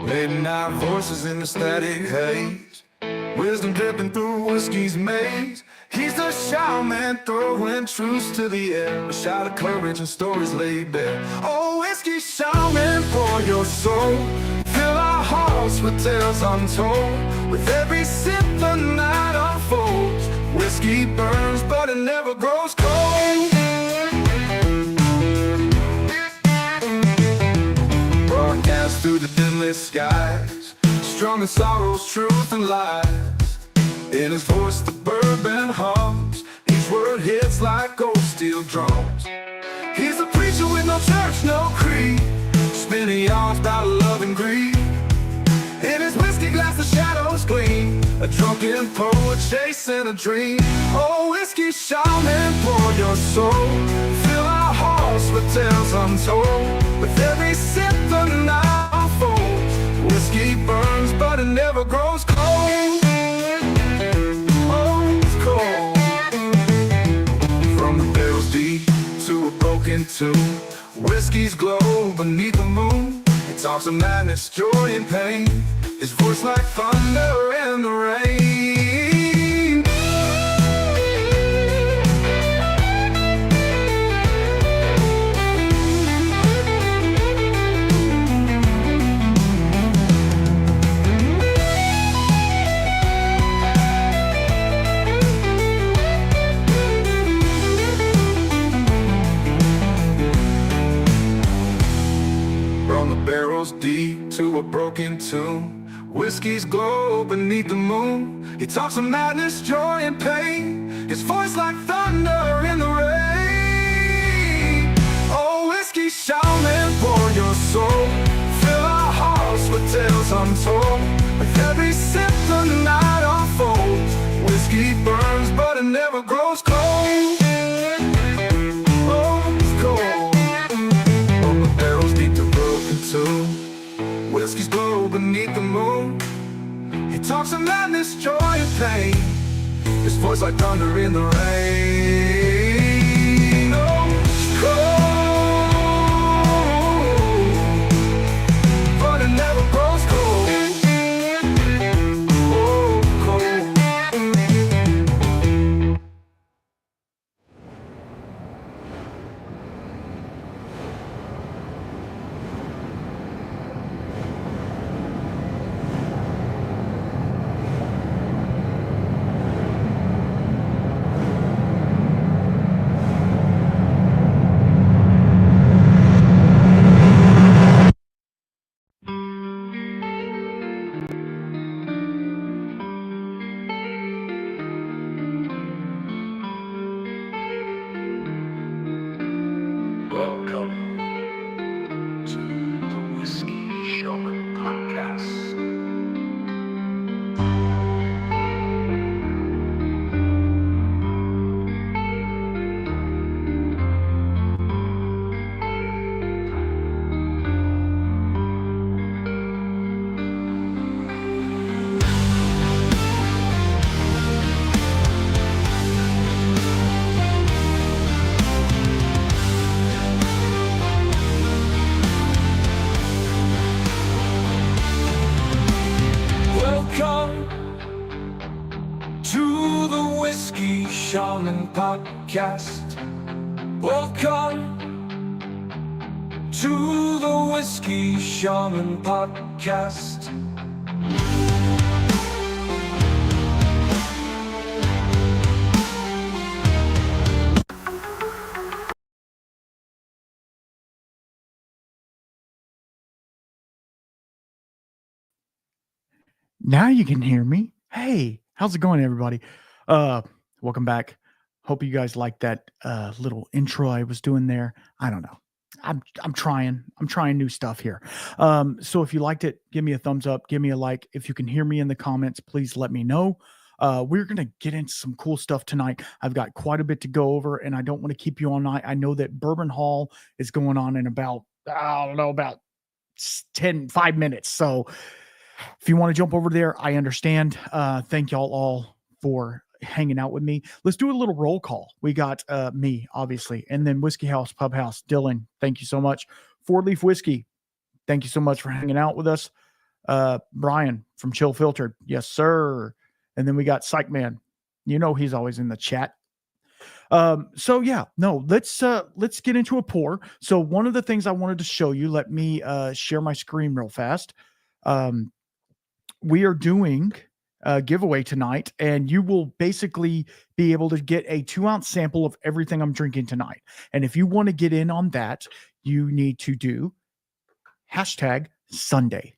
Late night voices in the static haze, wisdom dripping through whiskey's maze. He's the shaman throwing truths to the air, a shout of courage and stories laid bare. Oh, whiskey shaman, pour your soul, fill our hearts with tales untold. With every sip the night unfolds, whiskey burns but it never grows cold. Broadcast through the endless skies, strong in sorrows, truth and lies. In his voice the bourbon hums, each word hits like gold steel drums. He's a preacher with no church, no creed, spinning yarns about love and greed. In his whiskey glass the shadows gleam, a drunken poet chasing a dream. Oh, whiskey shaman, pour your soul, fill our hearts with tales untold. With every sip the night unfolds. Whiskey burns, but it never grows cold. Oh, it's cold. From the barrel's deep to a broken tune, whiskey's glow beneath the moon. It talks of madness, joy, and pain. His voice like thunder in the rain. From the barrel's deep to a broken tune, whiskey's glow beneath the moon. He talks of madness, joy, and pain. His voice like thunder in the rain. Oh, whiskey shaman, pour your soul. Fill our hearts with tales untold. With every sip the night unfolds. Whiskey burns, but it never grows cold. Oh, it's cold. From the barrel's deep to broken tune, whiskey's glow beneath the moon. He talks of madness, joy, and pain. His voice like thunder in the rain. Oh, it's cold, but it never grows cold. Oh, cold. Welcome to the Whiskey Shaman Podcast. Welcome to the Whiskey Shaman Podcast. Welcome to the Whiskey Shaman Podcast. Now you can hear me. Hey, how's it going, everybody? Welcome back. Hope you guys liked that little intro I was doing there. I don't know. I'm trying new stuff here. So if you liked it, give me a thumbs up, give me a like. If you can hear me in the comments, please let me know. We're going to get into some cool stuff tonight. I've got quite a bit to go over, and I don't want to keep you all night. I know that Bourbon Hall is going on in about, I don't know, about 5 minutes. So if you want to jump over there, I understand. Thank y'all all for hanging out with me. Let's do a little roll call. We got me, obviously, and then Whiskey House, Pub House. Dylan, thank you so much. 4 Leaf Whiskey, thank you so much for hanging out with us. Brian from Chill Filtered, yes, sir. And then we got Psych Man. You know he's always in the chat. So yeah, no, let's get into a pour. So one of the things I wanted to show you, let me share my screen real fast. We are doing a giveaway tonight, and you will basically be able to get a 2-ounce sample of everything I'm drinking tonight. And if you want to get in on that, you need to do hashtag Sunday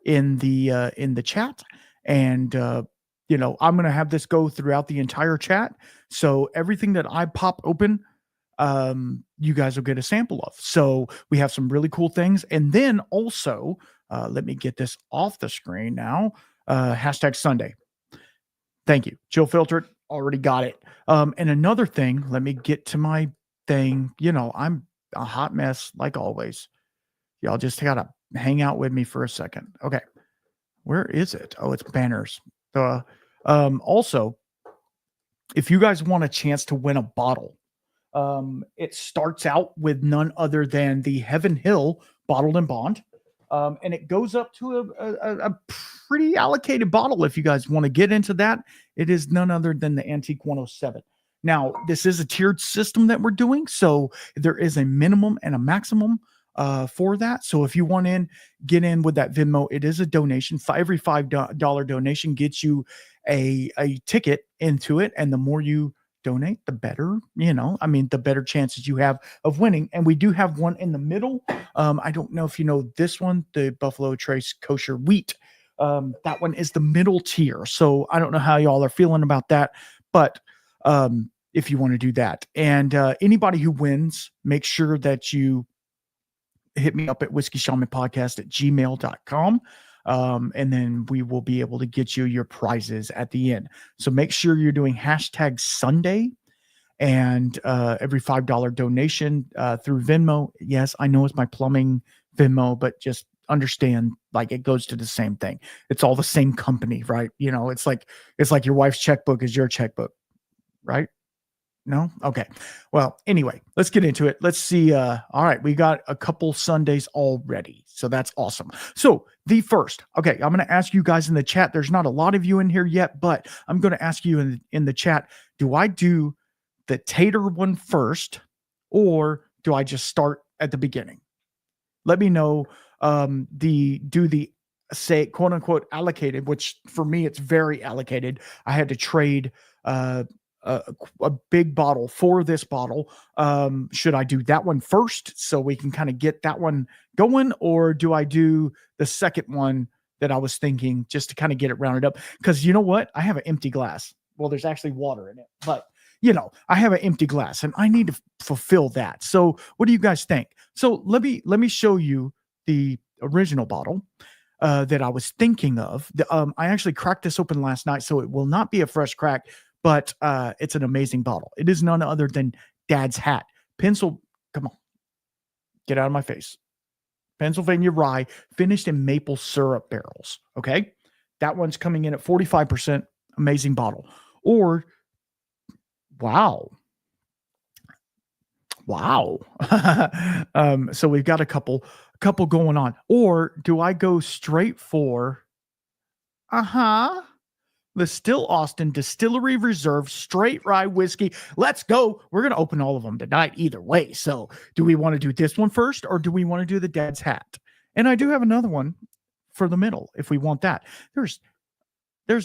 in the chat. And, I'm going to have this go throughout the entire chat. So everything that I pop open, you guys will get a sample of. So we have some really cool things. And then also, let me get this off the screen now. Hashtag Sunday. Thank you. Chill Filtered, already got it. And another thing, let me get to my thing. I'm a hot mess like always. Y'all just gotta hang out with me for a second. Okay. Where is it? Oh, it's banners. Also, if you guys want a chance to win a bottle, it starts out with none other than the Heaven Hill Bottled and Bond. And it goes up to a pretty allocated bottle. If you guys want to get into that, it is none other than the Antique 107. Now, this is a tiered system that we're doing, so there is a minimum and a maximum for that. So if you want in, get in with that Venmo. It is a donation. Every $5 donation gets you a ticket into it, and the more you donate, the better. The better chances you have of winning. And we do have one in the middle. I don't know if you know this one, the Buffalo Trace Kosher Wheat. That one is the middle tier. So I don't know how y'all are feeling about that, but if you want to do that, and anybody who wins, make sure that you hit me up at whiskeyshamanpodcast@gmail.com. And then we will be able to get you your prizes at the end. So make sure you're doing #Sunday and every $5 donation through Venmo. Yes, I know it's my plumbing Venmo, but just understand, like, it goes to the same thing. It's all the same company, right? It's like your wife's checkbook is your checkbook, right? No? Okay. Well, anyway, let's get into it. Let's see. All right. We got a couple Sundays already. So that's awesome. So the first, okay, I'm going to ask you guys in the chat. There's not a lot of you in here yet, but I'm going to ask you in the chat, do I do the tater one first, or do I just start at the beginning? Let me know. Say, quote unquote allocated, which for me, it's very allocated. I had to trade, a big bottle for this bottle. Should I do that one first so we can kind of get that one going, or do I do the second one that I was thinking just to kind of get it rounded up? Because you know what? I have an empty glass. Well, there's actually water in it, but I have an empty glass and I need to fulfill that. So what do you guys think? So let me show you the original bottle that I was thinking of. I actually cracked this open last night, so it will not be a fresh crack, but it's an amazing bottle. It is none other than Dad's Hat. Come on, get out of my face. Pennsylvania rye, finished in maple syrup barrels. Okay, that one's coming in at 45%. Amazing bottle. Or, wow. So we've got a couple going on. Or do I go straight for the Still Austin Distillery Reserve Straight Rye Whiskey? Let's go. We're going to open all of them tonight either way. So do we want to do this one first, or do we want to do the Dad's Hat? And I do have another one for the middle if we want that. There's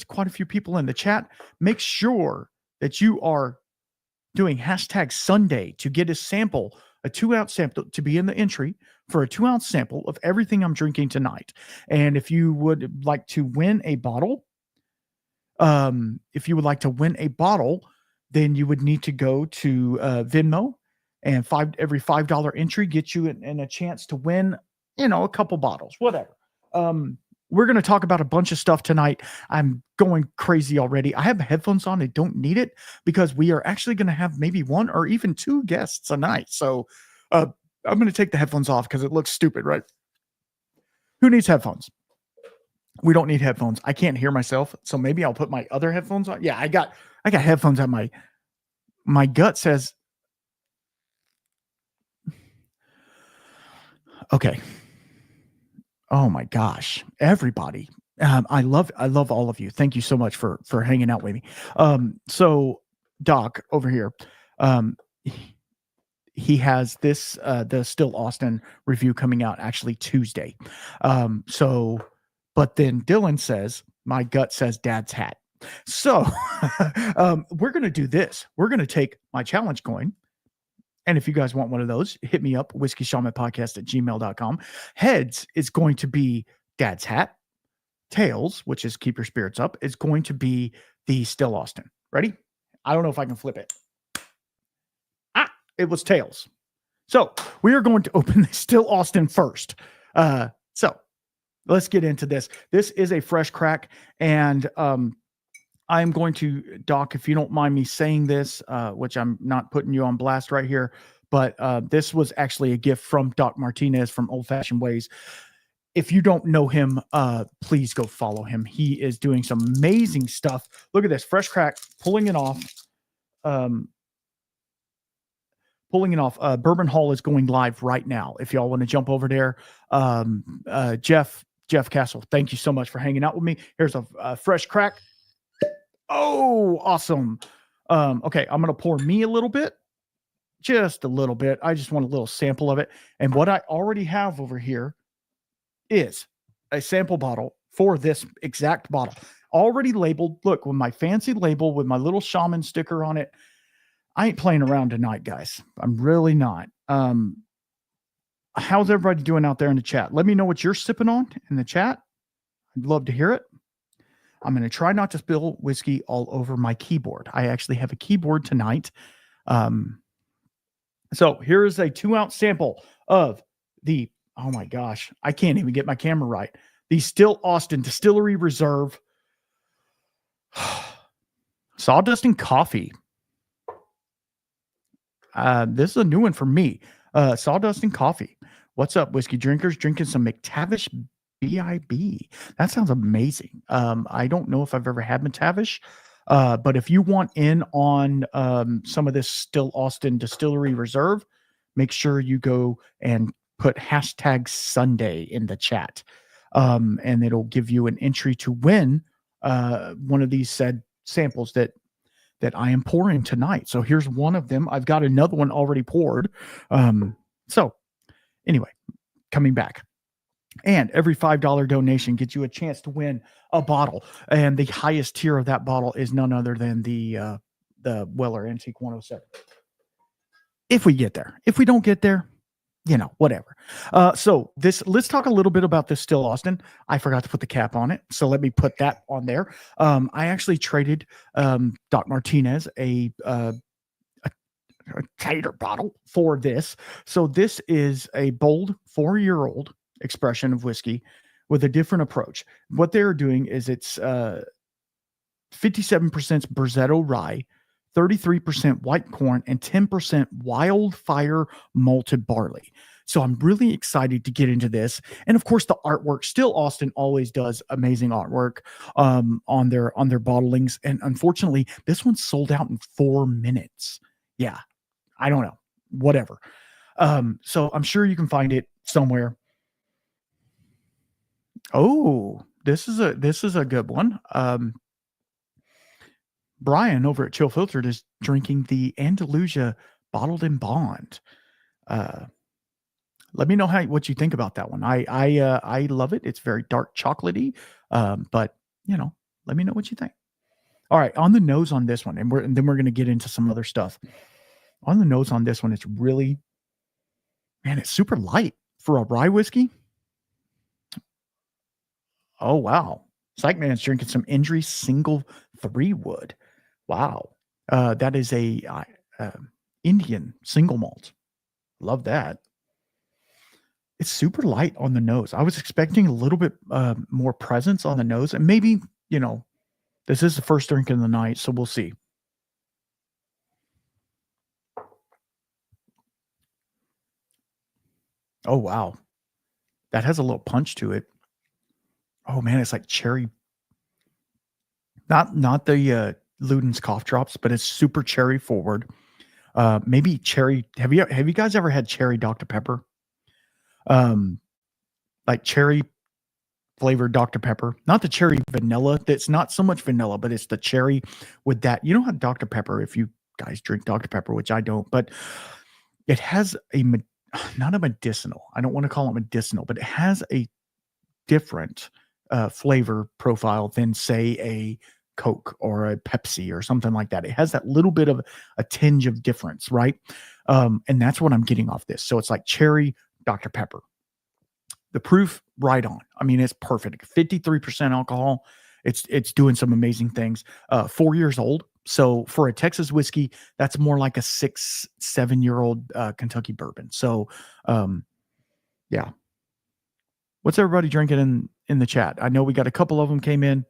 quite a few people in the chat. Make sure that you are doing #Sunday to get a 2-ounce sample, to be in the entry for a 2-ounce sample of everything I'm drinking tonight. And if you would like to win a bottle, then you would need to go to Venmo, and every $5 entry gets you in a chance to win, a couple bottles, whatever. We're going to talk about a bunch of stuff tonight. I'm going crazy already. I have headphones on. I don't need it because we are actually going to have maybe one or even two guests tonight. So I'm going to take the headphones off because it looks stupid, right? Who needs headphones? We don't need headphones. I can't hear myself, so maybe I'll put my other headphones on. Yeah, I got headphones on. My gut says, okay. Oh my gosh, everybody. I love all of you. Thank you so much for hanging out with me. So Doc over here, he has this, the Still Austin review coming out actually Tuesday. But then Dylan says, my gut says Dad's Hat. So we're going to do this. We're going to take my challenge coin. And if you guys want one of those, hit me up, whiskeyshamanpodcast@gmail.com. Heads is going to be Dad's Hat. Tails, which is Keep Your Spirits Up, is going to be the Still Austin. Ready? I don't know if I can flip it. It was Tails. So we are going to open the Still Austin first. So let's get into this. This is a fresh crack, and I'm going to, Doc, if you don't mind me saying this, which I'm not putting you on blast right here, but this was actually a gift from Doc Martinez from Old Fashioned Ways. If you don't know him, please go follow him. He is doing some amazing stuff. Look at this, fresh crack, pulling it off. Bourbon Hall is going live right now. If y'all want to jump over there, Jeff Castle, thank you so much for hanging out with me. Here's a fresh crack. Oh, awesome. Okay, I'm gonna pour me a little bit, just a little bit. I just want a little sample of it. And what I already have over here is a sample bottle for this exact bottle, already labeled. Look, with my fancy label with my little shaman sticker on it. I ain't playing around tonight, guys. I'm really not. How's everybody doing out there in the chat? Let me know what you're sipping on in the chat. I'd love to hear it. I'm going to try not to spill whiskey all over my keyboard. I actually have a keyboard tonight. So here is a 2-ounce sample of the, oh my gosh, I can't even get my camera right. The Still Austin Distillery Reserve Sawdust and Coffee. This is a new one for me. Sawdust and Coffee. What's up, whiskey drinkers? Drinking some McTavish BIB. That sounds amazing. I don't know if I've ever had McTavish, but if you want in on some of this Still Austin Distillery Reserve, make sure you go and put #Sunday in the chat, and it'll give you an entry to win one of these said samples that I am pouring tonight. So here's one of them. I've got another one already poured. So anyway, coming back. And every $5 donation gets you a chance to win a bottle. And the highest tier of that bottle is none other than the Weller Antique 107. If we get there. If we don't get there, whatever. So let's talk a little bit about this Still Austin. I forgot to put the cap on it, so let me put that on there. I actually traded Doc Martinez a tater bottle for this. So this is a bold 4-year-old expression of whiskey with a different approach. What they're doing is it's 57% Berzetto rye, 33% white corn, and 10% wildfire malted barley. So I'm really excited to get into this. And of course, the artwork, Still Austin always does amazing artwork on their bottlings. And unfortunately, this one sold out in 4 minutes. Yeah, I don't know, whatever. So I'm sure you can find it somewhere. Oh, this is a good one. Brian over at Chill Filtered is drinking the Andalusia Bottled in Bond. Let me know what you think about that one. I love it. It's very dark chocolatey, but let me know what you think. All right, on the nose on this one, and then we're going to get into some other stuff. On the nose on this one, it's really, man, it's super light for a rye whiskey. Oh wow, Psychman's drinking some Indri Single 3 Wood. Wow, that is a Indian single malt. Love that. It's super light on the nose. I was expecting a little bit more presence on the nose, and maybe this is the first drink of the night, so we'll see. Oh wow, that has a little punch to it. Oh man, it's like cherry. Not the Luden's cough drops, but it's super cherry forward. Maybe cherry. Have you guys ever had cherry Dr. Pepper? Like cherry flavored Dr. Pepper, not the cherry vanilla. That's not so much vanilla, but it's the cherry with that. You know how Dr. Pepper, if you guys drink Dr. Pepper, which I don't, but it has not a medicinal. I don't want to call it medicinal, but it has a different flavor profile than say a Coke or a Pepsi or something like that. It has that little bit of a tinge of difference, right? And that's what I'm getting off this. So it's like cherry Dr. Pepper. The proof right on. I mean, it's perfect. 53% alcohol. It's doing some amazing things. 4 years old. So for a Texas whiskey, that's more like a 6-7 year old Kentucky bourbon. So yeah. What's everybody drinking in the chat? I know we got a couple of them came in.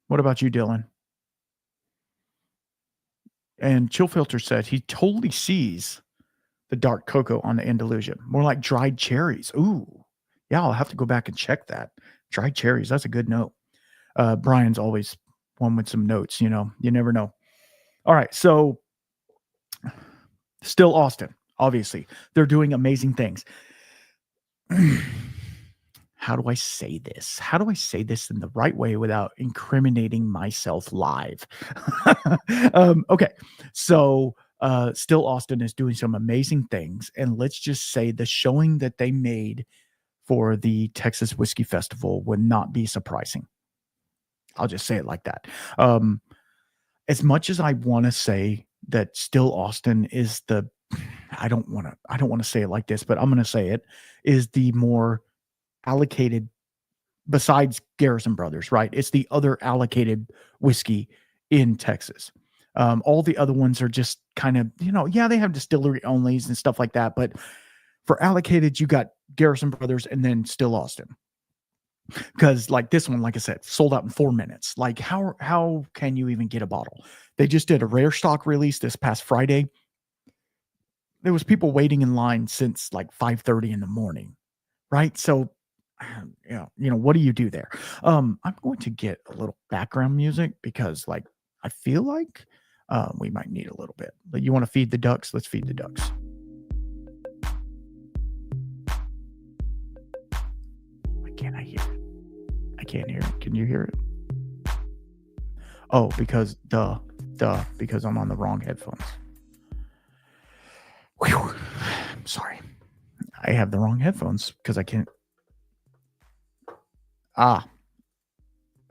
What about you, Dylan? And Chill Filter said he totally sees the dark cocoa on the Andalusia, more like dried cherries. Ooh, yeah, I'll have to go back and check that. Dried cherries, that's a good note. Brian's always one with some notes, you never know. All right, so still Austin, obviously. They're doing amazing things. How do I say this? How do I say this in the right way without incriminating myself live? Okay, so still Austin is doing some amazing things, and let's just say the showing that they made for the Texas Whiskey Festival would not be surprising. I'll just say it like that. As much as I want to say that still Austin is the, I don't want to say it like this, but I'm going to say it, is the more allocated, besides Garrison Brothers, right? It's the other allocated whiskey in Texas. All the other ones are just kind of, yeah, they have distillery onlys and stuff like that. But for allocated, you got Garrison Brothers and then still Austin. Because like this one, like I said, sold out in 4 minutes. Like how can you even get a bottle? They just did a rare stock release this past Friday. There was people waiting in line since like 5:30 in the morning, right? So, what do you do there? I'm going to get a little background music because, like, I feel like we might need a little bit. But you want to feed the ducks? Let's feed the ducks. Why can't I hear it? I can't hear it. Can you hear it? Oh, because because I'm on the wrong headphones. Whew. I'm sorry. I have the wrong headphones because I can't.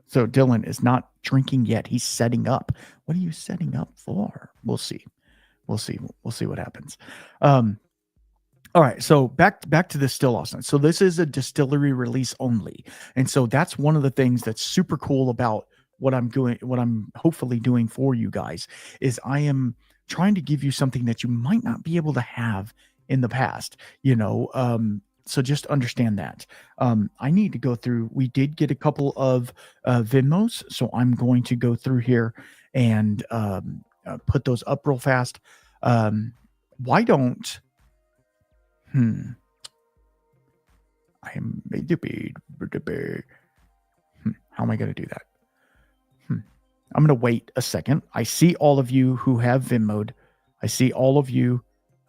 So Dylan is not drinking yet. He's setting up. What are you setting up for? We'll see. We'll see what happens. All right, so back to the still Austin. So this is a distillery release only, and so that's one of the things that's super cool about what I'm doing. What I'm hopefully doing for you guys is I am trying to give you something that you might not be able to have in the past. So just understand that. I need to go through. We did get a couple of Venmos, so I'm going to go through here and put those up real fast. Why don't? I am made to be. How am I going to do that? I'm going to wait a second. I see all of you who have Venmoed. I see all of you.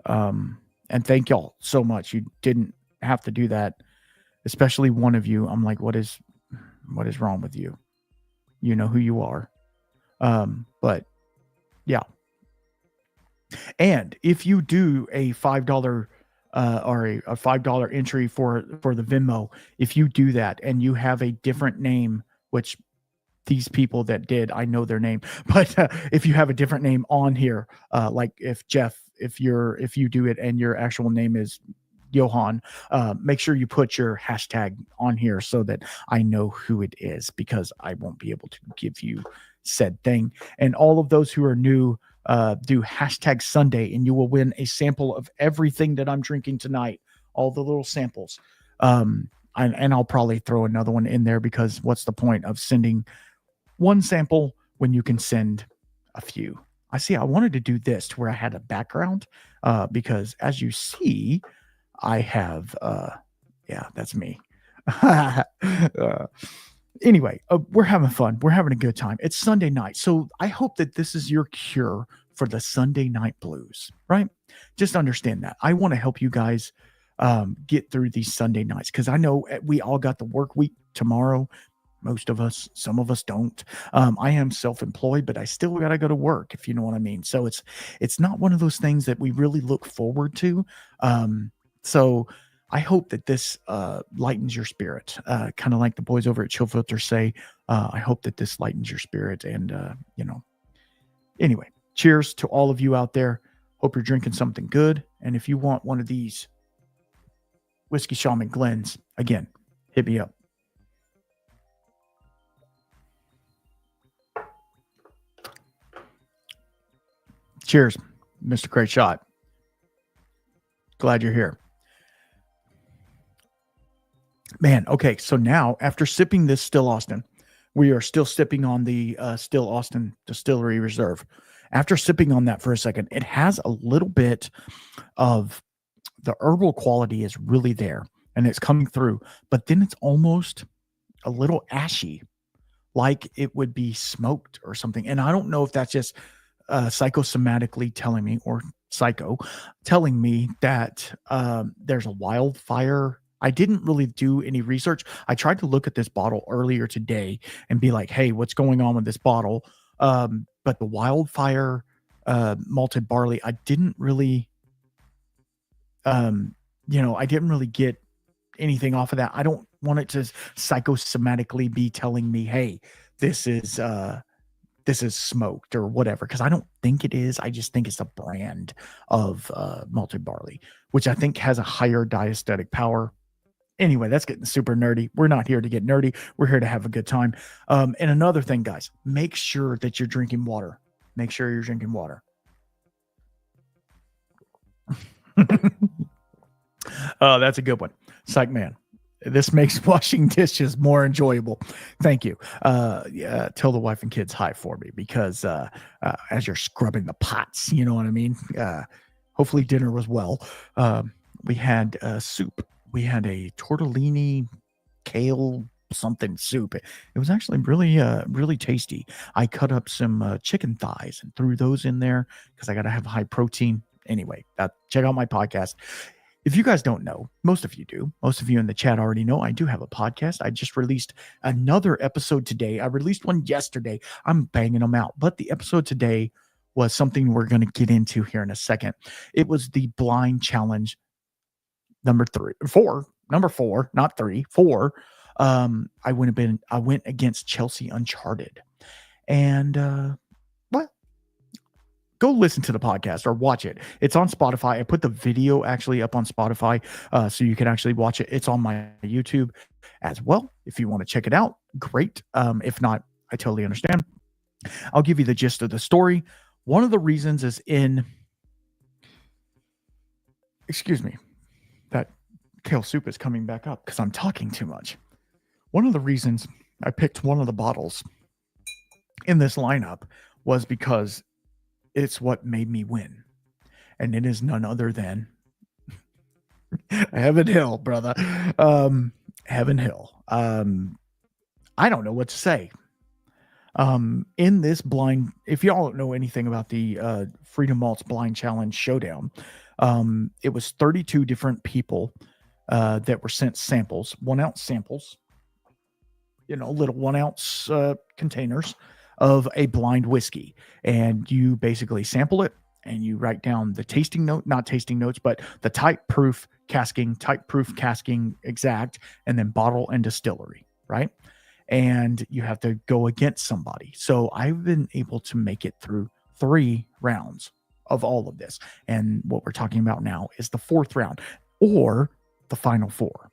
And thank y'all so much. You didn't have to do that. Especially one of you. I'm like, what is wrong with you? You know who you are. But yeah. And if you do a $5 or a $5 entry for the Venmo, if you do that and you have a different name, which these people that did, I know their name, but if you have a different name on here, like if you do it and your actual name is Johan, make sure you put your hashtag on here so that I know who it is, because I won't be able to give you said thing. And all of those who are new, do hashtag Sunday and you will win a sample of everything that I'm drinking tonight, all the little samples. And I'll probably throw another one in there, because what's the point of sending one sample when you can send a few? I wanted to do this to where I had a background, because as you see, I have, that's me. Anyway, we're having fun. We're having a good time. It's Sunday night. So I hope that this is your cure for the Sunday night blues, right? Just understand that. I want to help you guys get through these Sunday nights, because I know we all got the work week tomorrow. Most of us, some of us don't. I am self-employed, but I still got to go to work, if you know what I mean. So it's not one of those things that we really look forward to. So I hope that this lightens your spirit, kind of like the boys over at Chill Filter say. I hope that this lightens your spirit. And, anyway, cheers to all of you out there. Hope you're drinking something good. And if you want one of these Whiskey Shaman Glens, again, hit me up. Cheers, Mr. Great Shot. Glad you're here. Man, okay, so now after sipping this Still Austin, we are still sipping on the Still Austin Distillery Reserve. After sipping on that for a second, it has a little bit of the herbal quality is really there and it's coming through, but then it's almost a little ashy, like it would be smoked or something. And I don't know if that's just psychosomatically telling me, or psycho telling me that there's a wildfire. I didn't really do any research. I tried to look at this bottle earlier today and be like, hey, what's going on with this bottle? But the wildfire malted barley, I didn't really, I didn't really get anything off of that. I don't want it to psychosomatically be telling me, hey, this is smoked or whatever, because I don't think it is. I just think it's a brand of malted barley, which I think has a higher diastatic power. Anyway, that's getting super nerdy. We're not here to get nerdy. We're here to have a good time. And another thing, guys, make sure that you're drinking water. Make sure you're drinking water. Oh, that's a good one. Psych man. This makes washing dishes more enjoyable. Thank you. Yeah, tell the wife and kids hi for me, because as you're scrubbing the pots, you know what I mean? Hopefully dinner was well. We had soup. We had a tortellini kale something soup. It was actually really, really tasty. I cut up some chicken thighs and threw those in there because I got to have high protein. Anyway, check out my podcast. If you guys don't know, most of you do. Most of you in the chat already know I do have a podcast. I just released another episode today. I released one yesterday. I'm banging them out. But the episode today was something we're going to get into here in a second. It was the blind challenge number 4, not 3, 4. I went against Chelsea Uncharted. And go listen to the podcast or watch it. It's on Spotify. I put the video actually up on Spotify so you can actually watch it. It's on my YouTube as well. If you want to check it out, great. If not, I totally understand. I'll give you the gist of the story. One of the reasons is excuse me, that kale soup is coming back up because I'm talking too much. One of the reasons I picked one of the bottles in this lineup was because it's what made me win. And it is none other than Heaven Hill, brother. Heaven Hill. I don't know what to say. In this blind, if y'all don't know anything about the Freedom Malts Blind Challenge Showdown, it was 32 different people that were sent samples, 1 ounce samples, little 1 ounce containers of a blind whiskey, and you basically sample it and you write down the not tasting notes, but the type proof casking exact, and then bottle and distillery, right? And you have to go against somebody. So I've been able to make it through 3 rounds of all of this. And what we're talking about now is the 4th round, or the final 4.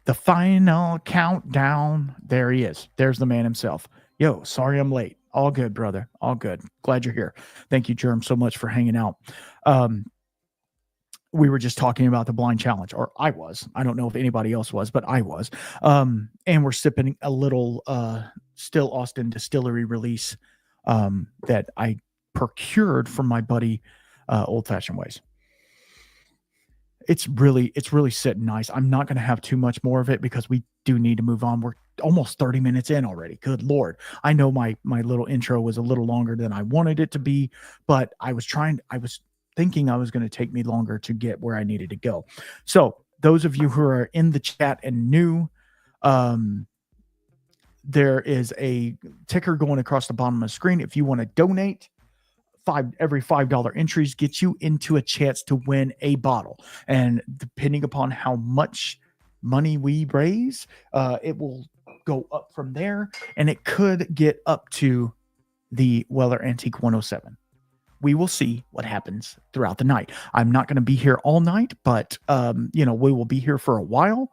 The final countdown. There he is. There's the man himself. Yo, sorry I'm late. All good, brother. All good. Glad you're here. Thank you, Germ, so much for hanging out. We were just talking about the blind challenge, or I was. I don't know if anybody else was, but I was. And we're sipping a little Still Austin Distillery release that I procured from my buddy Old Fashioned Ways. It's really sitting nice. I'm not going to have too much more of it because we do need to move on. We're almost 30 minutes in already. Good Lord. I know my little intro was a little longer than I wanted it to be, but I was thinking I was going to take me longer to get where I needed to go. So those of you who are in the chat and new, there is a ticker going across the bottom of the screen. If you want to donate, every $5 entries gets you into a chance to win a bottle. And depending upon how much money we raise, it will go up from there, and it could get up to the Weller Antique 107. We will see what happens throughout the night. I'm not going to be here all night, but we will be here for a while.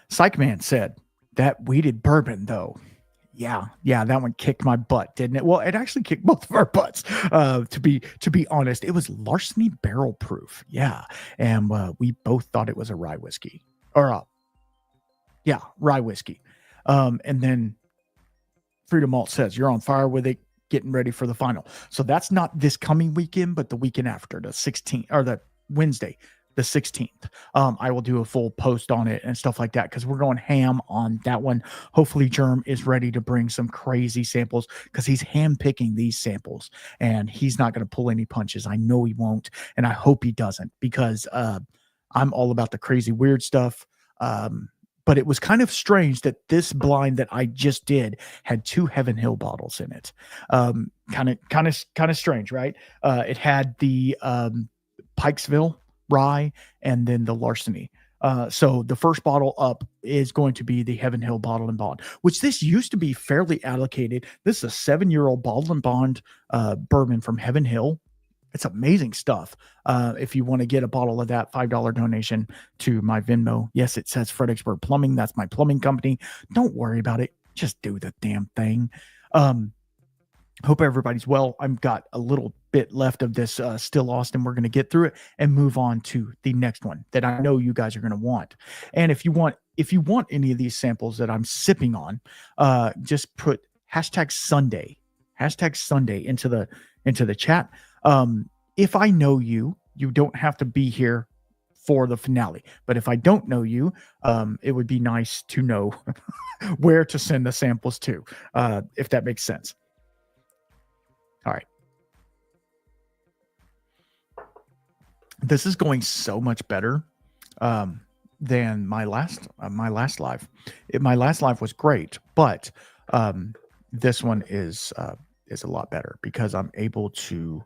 Psych Man said that weeded bourbon, though. Yeah, that one kicked my butt, didn't it? Well, it actually kicked both of our butts. To be honest, it was larceny barrel proof. Yeah, and we both thought it was a rye whiskey, or rye whiskey. And then Freedom Malt says you're on fire with it, getting ready for the final. So that's not this coming weekend, but the weekend after, the 16th or the Wednesday, the 16th. I will do a full post on it and stuff like that because we're going ham on that one. Hopefully, Germ is ready to bring some crazy samples because he's handpicking these samples and he's not going to pull any punches. I know he won't, and I hope he doesn't because I'm all about the crazy, weird stuff. But it was kind of strange that this blind that I just did had 2 Heaven Hill bottles in it. Kind of strange, right? It had the Pikesville rye and then the Larceny. So the first bottle up is going to be the Heaven Hill Bottle and Bond, which this used to be fairly allocated. This is a 7-year-old Bottle and Bond bourbon from Heaven Hill. It's amazing stuff. If you want to get a bottle of that, $5 donation to my Venmo. Yes, it says Fredericksburg Plumbing. That's my plumbing company. Don't worry about it. Just do the damn thing. Hope everybody's well. I've got a little bit left of this Still Austin. We're going to get through it and move on to the next one that I know you guys are going to want. And if you want any of these samples that I'm sipping on, just put #Sunday into the chat. If I know you, you don't have to be here for the finale. But if I don't know you, it would be nice to know where to send the samples to, if that makes sense. All right. This is going so much better than my last live. My last live was great, but this one is a lot better because I'm able to.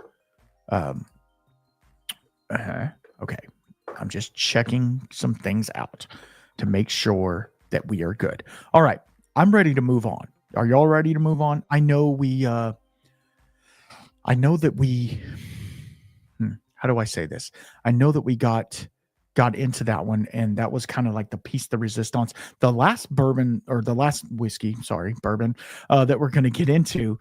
Okay. I'm just checking some things out to make sure that we are good. All right. I'm ready to move on. Are y'all ready to move on? I know that we, how do I say this? I know that we got into that one, and that was kind of like the piece de resistance. The last bourbon that we're going to get into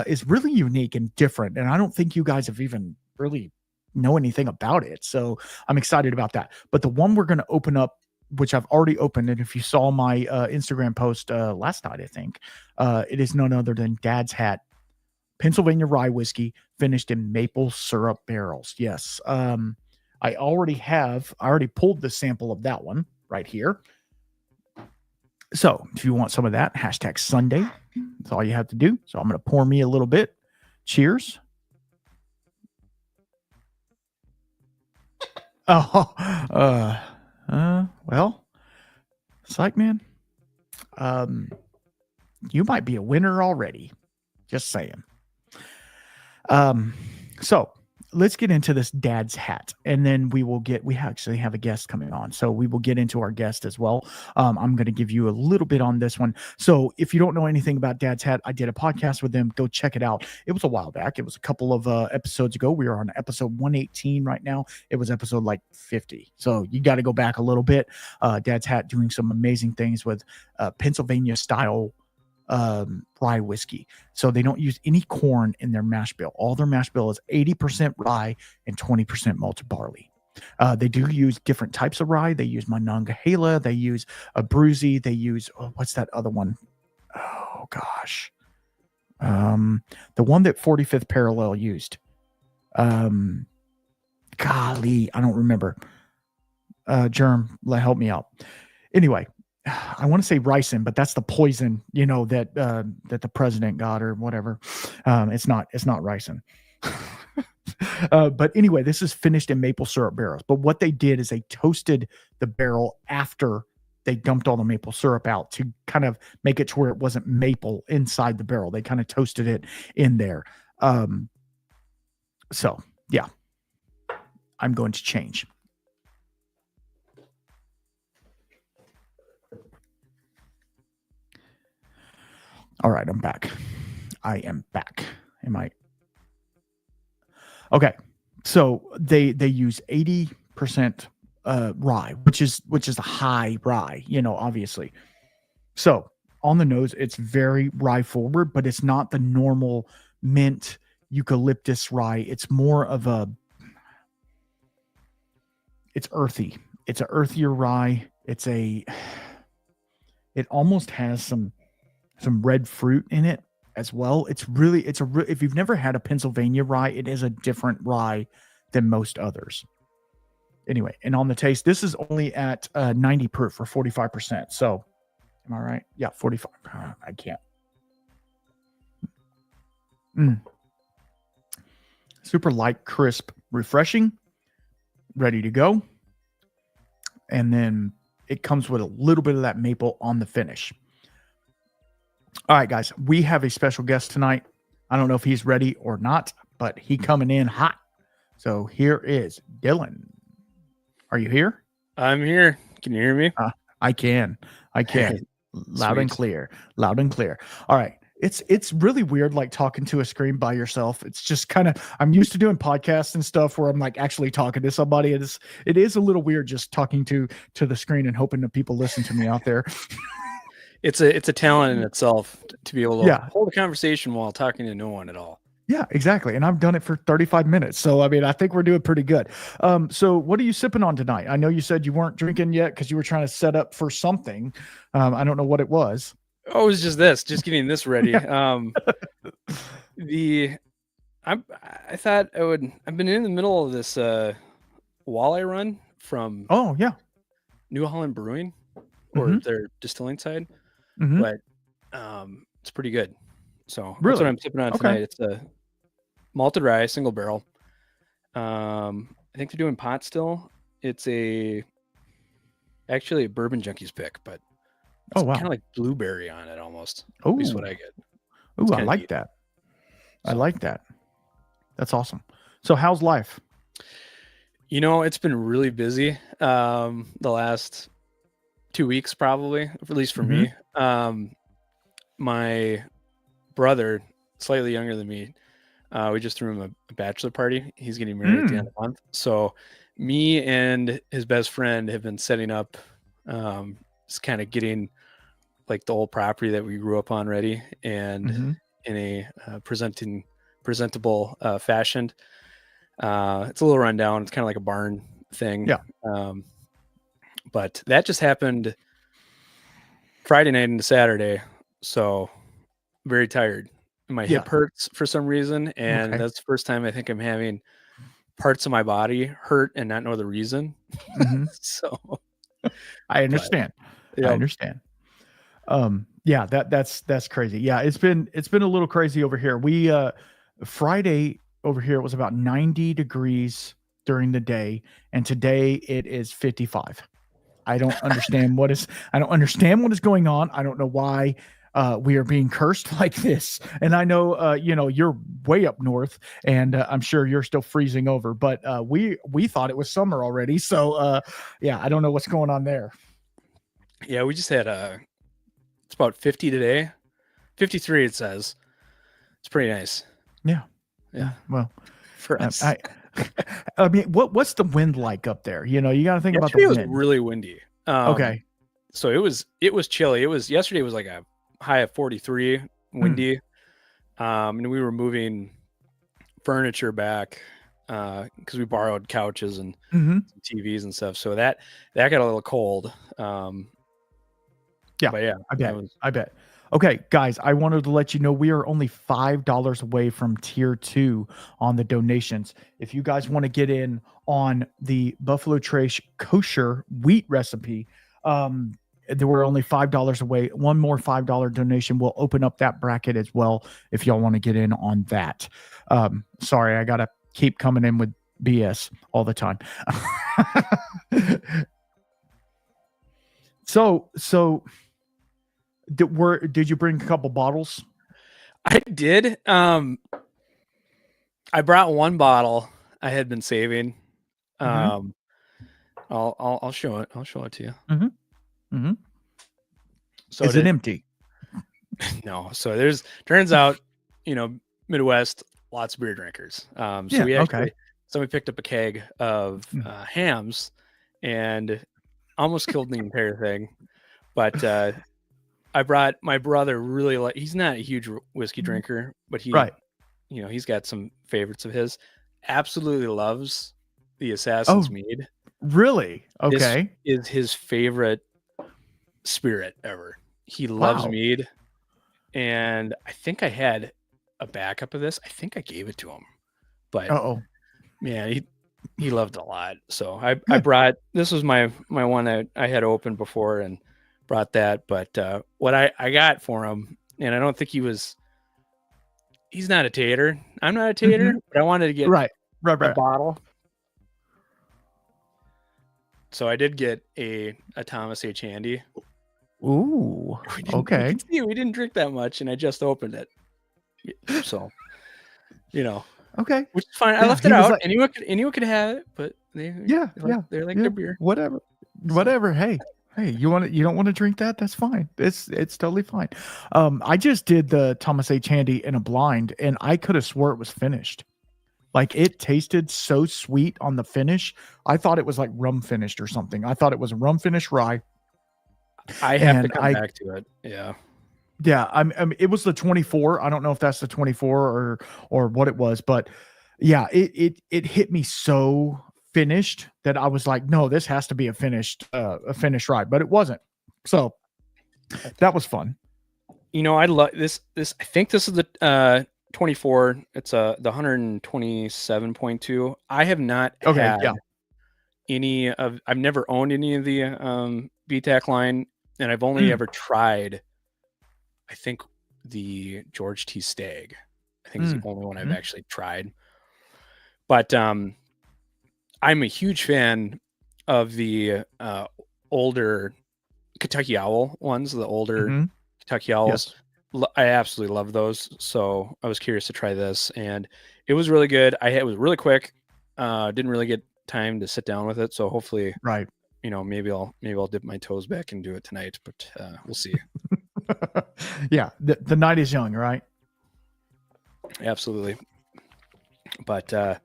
is really unique and different, and I don't think you guys have even really know anything about it, so I'm excited about that. But the one we're going to open up, which I've already opened, and if you saw my Instagram post last night, I think it is none other than Dad's Hat Pennsylvania rye whiskey finished in maple syrup barrels. Yes. I already pulled the sample of that one right here. So if you want some of that, #Sunday. That's all you have to do. So I'm going to pour me a little bit. Cheers. Oh, well, psych, man. You might be a winner already. Just saying. So let's get into this Dad's Hat, and then we actually have a guest coming on. So we will get into our guest as well. I'm going to give you a little bit on this one. So if you don't know anything about Dad's Hat, I did a podcast with them. Go check it out. It was a while back. It was a couple of episodes ago. We are on episode 118 right now. It was episode like 50. So you got to go back a little bit. Dad's Hat doing some amazing things with Pennsylvania style rye whiskey. So they don't use any corn in their mash bill. All their mash bill is 80% rye and 20% malted barley. They do use different types of rye. They use Monongahela. They use a Bruzy. They use, what's that other one? Oh gosh. The one that 45th Parallel used. Golly, I don't remember. Germ, help me out. Anyway, I want to say ricin, but that's the poison, that the president got or whatever. It's not ricin. But anyway, this is finished in maple syrup barrels. But what they did is they toasted the barrel after they dumped all the maple syrup out to kind of make it to where it wasn't maple inside the barrel. They kind of toasted it in there. So yeah, I'm going to change. All right, I'm back. I am back. Am I? Okay. So they use 80% rye, which is a high rye, obviously. So on the nose, it's very rye forward, but it's not the normal mint eucalyptus rye. It's more of it's earthy. It's an earthier rye. It almost has some red fruit in it. as well. If you've never had a Pennsylvania rye, it is a different rye than most others. Anyway, and on the taste, this is only at 90 proof or 45%. So, am I right? Yeah, 45. I can't. Super light, crisp, refreshing, ready to go. And then it comes with a little bit of that maple on the finish. All right, guys, we have a special guest tonight. I don't know if he's ready or not, but he coming in hot. So here is Dylan. Are you here? I'm here. Can you hear me? I can. Loud and clear. Loud and clear. All right. It's really weird, like talking to a screen by yourself. It's just kind of, I'm used to doing podcasts and stuff where I'm like actually talking to somebody. It is a little weird just talking to the screen and hoping that people listen to me out there. It's a talent in itself to be able to hold a conversation while talking to no one at all. Yeah, exactly. And I've done it for 35 minutes. So, I mean, I think we're doing pretty good. So what are you sipping on tonight? I know you said you weren't drinking yet because you were trying to set up for something. I don't know what it was. Oh, it was just getting this ready. I thought I've been in the middle of this walleye run from New Holland Brewing or their distilling side. But it's pretty good. So that's what I'm sipping on tonight. It's a malted rye, single barrel. I think they're doing pot still. It's actually a Bourbon Junkies pick, but it's kind of like blueberry on it almost. At least what I get. Oh, I like that. I like that. That's awesome. So how's life? It's been really busy the last 2 weeks, probably, at least for me. My brother, slightly younger than me, we just threw him a bachelor party. He's getting married at the end of the month. So me and his best friend have been setting up, just kind of getting like the old property that we grew up on ready and in a presentable fashion. It's a little rundown. It's kind of like a barn thing. Yeah. But that just happened Friday night into Saturday. So very tired. My hip hurts for some reason. And that's the first time I think I'm having parts of my body hurt and not know the reason. So I understand. I understand. That's crazy. Yeah, it's been a little crazy over here. We Friday over here it was about 90 degrees during the day, and today it is 55. I don't understand what is going on. I don't know why we are being cursed like this. And I know you're way up north, and I'm sure you're still freezing over, but we thought it was summer already. So I don't know what's going on there. Yeah, we just had it's about 50 today. 53 it says. It's pretty nice. Yeah. Well, for us. I mean, what's the wind like up there? You got to think about the wind. It was really windy. Okay. So it was chilly. Yesterday was like a high of 43, windy. And we were moving furniture back because we borrowed couches and TVs and stuff. So that got a little cold. Yeah, but I bet. Okay, guys, I wanted to let you know we are only $5 away from tier 2 on the donations. If you guys want to get in on the Buffalo Trace kosher wheat recipe, we're only $5 away. One more $5 donation will open up that bracket as well if y'all want to get in on that. Sorry, I got to keep coming in with BS all the time. So did you bring a couple bottles? I did. I brought one bottle I had been saving. I'll show it. I'll show it to you. So is it empty? No. So turns out, Midwest, lots of beer drinkers. So somebody picked up a keg of hams and almost killed the entire thing. But I brought my brother he's not a huge whiskey drinker, but he's got some favorites of his. Absolutely loves the Assassin's Mead. Really? Okay. This is his favorite spirit ever. He loves mead. and I think I had a backup of this. I think I gave it to him, but man, he loved it a lot. So I brought, this was my one that I had opened before and brought that. But what I got for him, and I don't think he's not a tater. I'm not a tater, but I wanted to get a bottle. So I did get a Thomas H. Handy. Ooh, okay. We didn't drink that much, and I just opened it. So, okay, which is fine. I left it out. Like, anyone could have it, but they're like their beer. Whatever. Hey, you don't want to drink that? That's fine. It's totally fine. I just did the Thomas H. Handy in a blind, and I could have swore it was finished. Like, it tasted so sweet on the finish. I thought it was like rum finished or something. I thought it was a rum finished rye. I have to come back to it. Yeah. Yeah. It was the 24. I don't know if that's the 24 or what it was, but yeah, it hit me so finished that I was like, no, this has to be a finished rye, but it wasn't. So that was fun. I love this. I think this is the 24. It's the 127.2. I have not had any of. I've never owned any of the BTAC line, and I've only ever tried. I think the George T. Stagg. I think is the only one I've actually tried. But I'm a huge fan of the older Kentucky Owl ones. The older Kentucky Owls. Yes. I absolutely love those. So I was curious to try this, and it was really good. It was really quick. Didn't really get time to sit down with it. So hopefully, maybe I'll dip my toes back and do it tonight, but we'll see. Yeah. The night is young, right? Absolutely. But I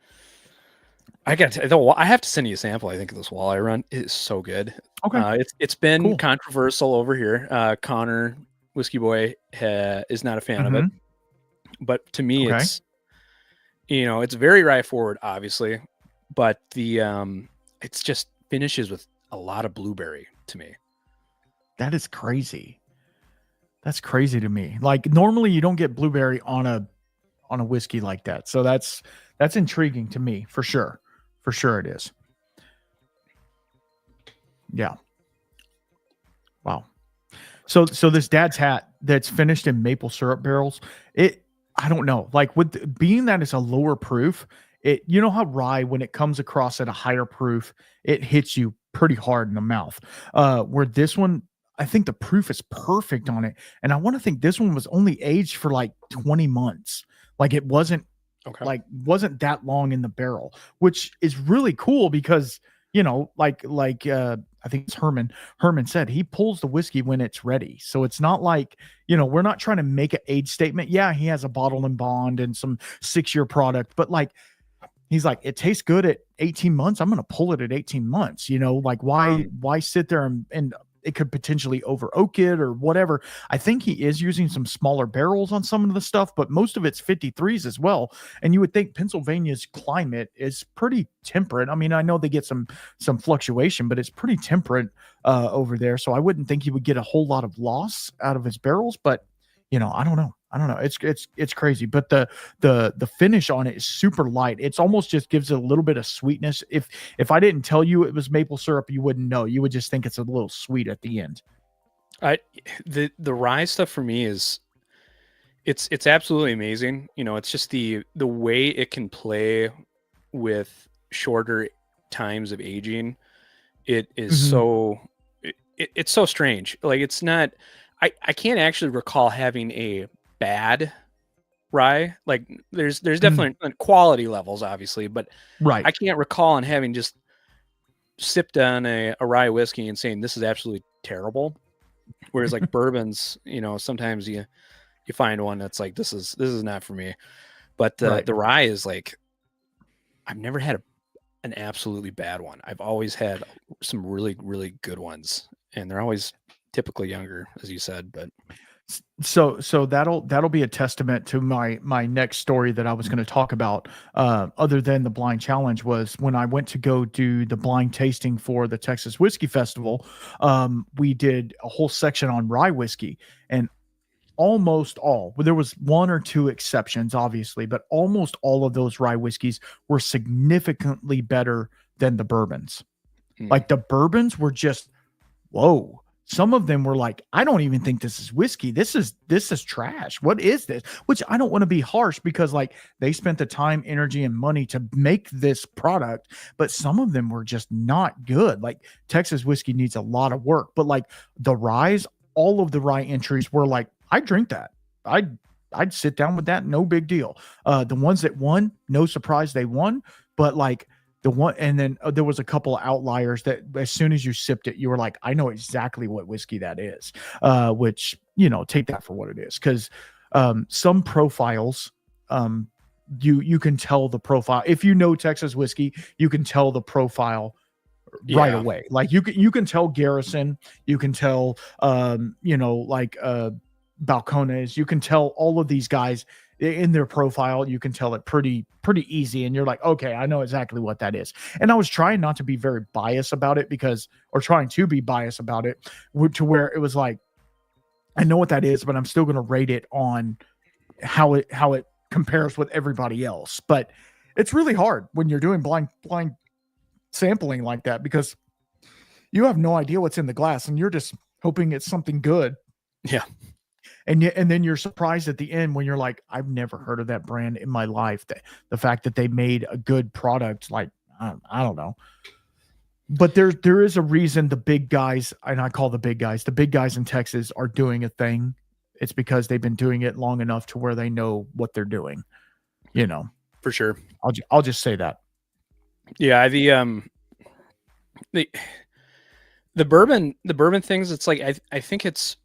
have to send you a sample. I think of this walleye run. It is so good. Okay. It's been controversial over here. Connor Whiskey Boy is not a fan of it, but to me, it's very rye forward, obviously, but it's just finishes with a lot of blueberry to me. That is crazy. That's crazy to me. Like, normally you don't get blueberry on a whiskey like that. So that's intriguing to me for sure. For sure it is. Yeah. Wow. So this Dad's Hat that's finished in maple syrup barrels, I don't know. Like, with being that it's a lower proof, you know how rye, when it comes across at a higher proof, it hits you pretty hard in the mouth. Where this one, I think the proof is perfect on it. And I want to think this one was only aged for like 20 months. Like, it wasn't wasn't that long in the barrel, which is really cool because, I think it's Herman said he pulls the whiskey when it's ready. So it's not like, we're not trying to make an age statement. Yeah, he has a bottle and bond and some 6-year product, but like, he's like, it tastes good at 18 months. I'm going to pull it at 18 months, like why sit there and it could potentially over oak it or whatever. I think he is using some smaller barrels on some of the stuff, but most of it's 53s as well. And you would think Pennsylvania's climate is pretty temperate. I mean, I know they get some fluctuation, but it's pretty temperate over there. So I wouldn't think he would get a whole lot of loss out of his barrels, but I don't know. It's crazy, but the finish on it is super light. It's almost just gives it a little bit of sweetness. If I didn't tell you it was maple syrup, you wouldn't know. You would just think it's a little sweet at the end. The rye stuff for me is it's absolutely amazing. It's just the way it can play with shorter times of aging. It is it's so strange. Like, it's not. I can't actually recall having a bad rye. Like, there's definitely quality levels, obviously, but I can't recall on having just sipped on a rye whiskey and saying this is absolutely terrible. Whereas like bourbons, sometimes you find one that's like, this is not for me. But the rye is like, I've never had an absolutely bad one. I've always had some really, really good ones, and they're always typically younger, as you said. But so that'll be a testament to my next story that I was going to talk about, other than the blind challenge, was when I went to go do the blind tasting for the Texas Whiskey Festival. We did a whole section on rye whiskey, and almost all, there was one or two exceptions, obviously, but almost all of those rye whiskeys were significantly better than the bourbons. Like the bourbons were just, whoa. Some of them were like, I don't even think this is whiskey. This is trash. What is this? Which I don't want to be harsh, because like they spent the time, energy, and money to make this product, but some of them were just not good. Like Texas whiskey needs a lot of work, but like the ryes, all of the rye entries were like, I drink that. I'd sit down with that. No big deal. The ones that won, no surprise they won, but like the one, and then there was a couple of outliers that as soon as you sipped it, you were like, I know exactly what whiskey that is, which, take that for what it is. Cause, some profiles, you can tell the profile. If you know Texas whiskey, you can tell the profile right away. Like you can tell Garrison, you can tell, Balcones, you can tell all of these guys in their profile. You can tell it pretty easy, and you're like, okay, I know exactly what that is. And I was trying not to be very biased about it, trying to be biased about it, to where it was like, I know what that is, but I'm still going to rate it on how it compares with everybody else. But it's really hard when you're doing blind sampling like that, because you have no idea what's in the glass, and you're just hoping it's something good. Yeah. And then you're surprised at the end when you're like, I've never heard of that brand in my life. The fact that they made a good product, like, I don't know. But there is a reason the big guys, and I call the big guys in Texas, are doing a thing. It's because they've been doing it long enough to where they know what they're doing. For sure. I'll just say that. Yeah, the bourbon things, it's like I think it's,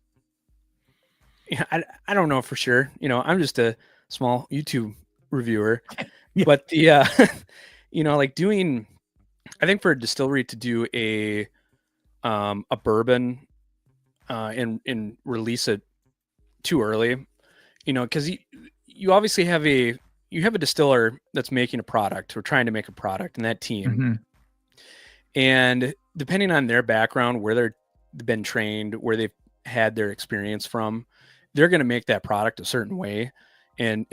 I don't know for sure. I'm just a small YouTube reviewer, Yeah. But the like doing, I think for a distillery to do a bourbon and release it too early, because you obviously have a distiller that's making a product or trying to make a product, and that team, Mm-hmm. and depending on their background, where they've been trained, where they've had their experience from, they're going to make that product a certain way and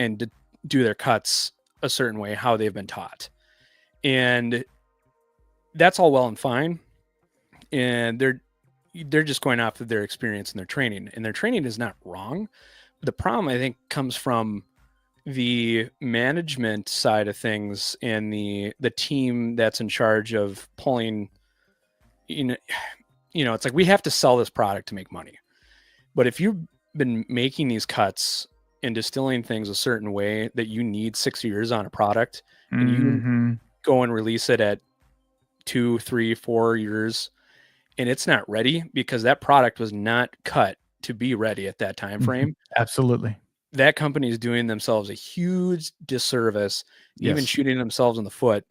do their cuts a certain way, how they've been taught. And that's all well and fine. And they're just going off of their experience and their training is not wrong. The problem, I think, comes from the management side of things and the team that's in charge of pulling, it's like, we have to sell this product to make money. But if you've been making these cuts and distilling things a certain way that you need 6 years on a product, and you go and release it at 2, 3, 4 years, and it's not ready because that product was not cut to be ready at that time frame. Absolutely. That company is doing themselves a huge disservice, even shooting themselves in the foot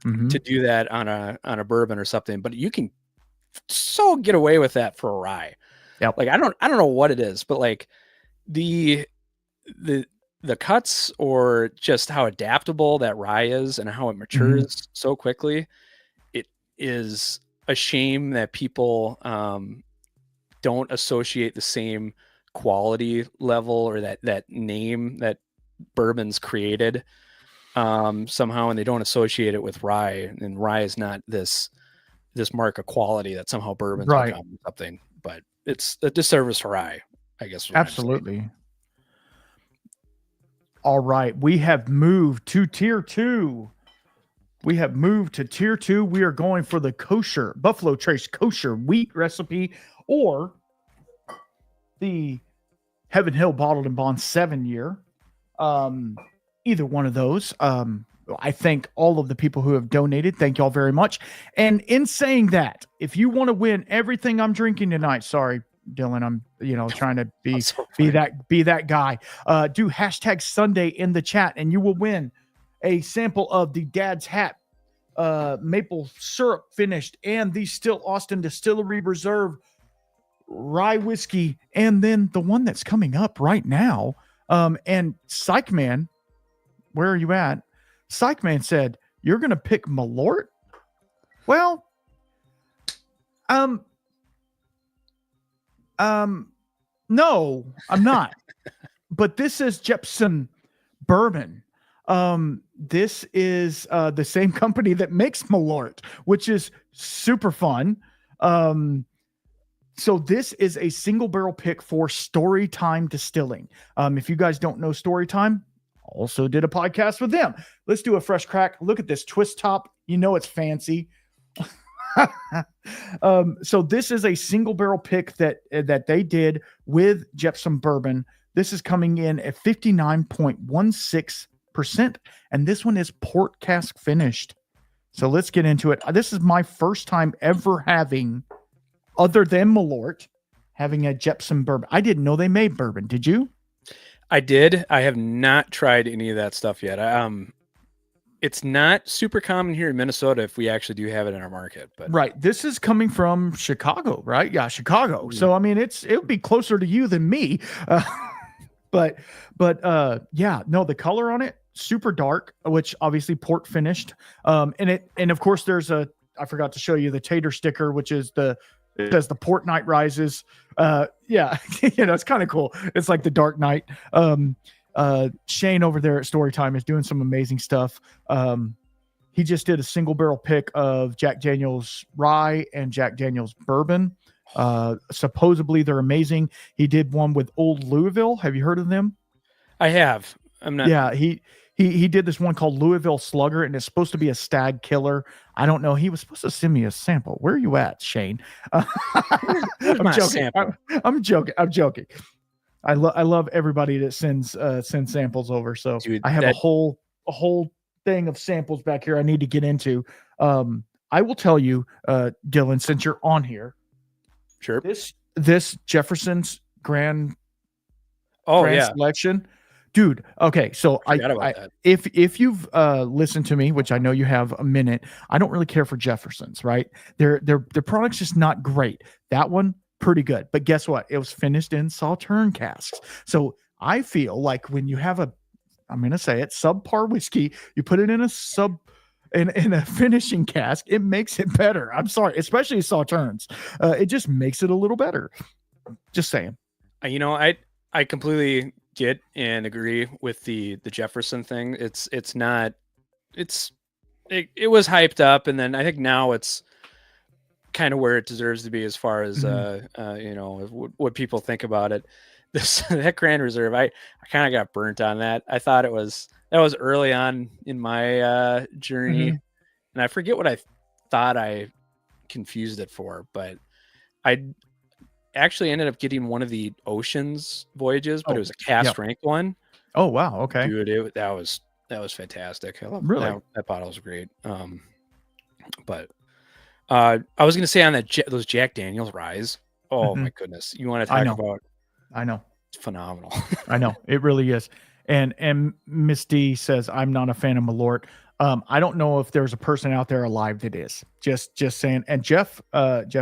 to do that on a bourbon or something. But you can so get away with that for a rye. Yep. Like I don't know what it is, but like the cuts, or just how adaptable that rye is and how it matures so quickly, it is a shame that people don't associate the same quality level or that name that bourbon's created somehow, and they don't associate it with rye, and rye is not this mark of quality that somehow bourbon's become something. But it's a disservice for rye, I guess. Absolutely. All right, we have moved to tier 2. We are going for the kosher Buffalo Trace kosher wheat recipe, or the Heaven Hill bottled and bond 7-year. Either one of those. I thank all of the people who have donated. Thank y'all very much. And in saying that, if you want to win everything I'm drinking tonight, sorry, Dylan, I'm trying to be that guy. Do hashtag Sunday in the chat, and you will win a sample of the Dad's Hat maple syrup finished and the Still Austin Distillery Reserve rye whiskey, and then the one that's coming up right now. And Psych Man, where are you at? Psych Man said, you're going to pick Malort? Well, No, I'm not. But this is Jepson bourbon. This is the same company that makes Malort, which is super fun. So this is a single barrel pick for Storytime Distilling. If you guys don't know Storytime, also did a podcast with them. Let's do a fresh crack. Look at this twist top. You know it's fancy. So this is a single barrel pick that they did with Jepson bourbon. This is coming in at 59.16%, and this one is port cask finished. So let's get into it. This is my first time ever having, other than Malort, having a Jepson bourbon. I didn't know they made bourbon. Did you? I did. I have not tried any of that stuff yet. It's not super common here in Minnesota if we actually do have it in our market. But right, this is coming from Chicago, right? Yeah, Chicago. So I mean, it would be closer to you than me. But yeah, no, the color on it super dark, which obviously port finished. And of course there's I forgot to show you the tater sticker, which is it says the Port Night Rises. Yeah, it's kind of cool. It's like the Dark Knight. Shane over there at Storytime is doing some amazing stuff. He just did a single barrel pick of Jack Daniel's rye and Jack Daniel's bourbon. Supposedly they're amazing. He did one with Old Louisville. Have you heard of them? I have. I'm not. Yeah, he did this one called Louisville Slugger, and it's supposed to be a stag killer. I don't know. He was supposed to send me a sample. Where are you at, Shane? I'm joking. I'm joking. I love everybody that sends samples over. So dude, I have a whole thing of samples back here I need to get into. I will tell you, Dylan, since you're on here. Sure. This Jefferson's Grand Selection. Dude, okay, so if you've listened to me, which I know you have a minute, I don't really care for Jefferson's, right? Their product's just not great. That one, pretty good. But guess what? It was finished in Sauterne casks. So I feel like when you have I'm going to say it, subpar whiskey, you put it in a finishing cask, it makes it better. I'm sorry, especially Sauternes. It just makes it a little better. Just saying. I completely get and agree with the Jefferson thing. It was hyped up, and then I think now it's kind of where it deserves to be as far as what people think about it. That Grand Reserve, I kind of got burnt on that. I thought that was early on in my journey, and I forget what I thought I confused it for, but I actually ended up getting one of the Oceans voyages, but it was a cask ranked one. Oh wow, okay, dude, that was fantastic. I love that bottle was great. But I was gonna say on those Jack Daniel's ryes. Oh my goodness, you want to talk about? I know, it's phenomenal. I know it really is. And Miss D says I'm not a fan of Malort. I don't know if there's a person out there alive that is. Just saying. And Jeff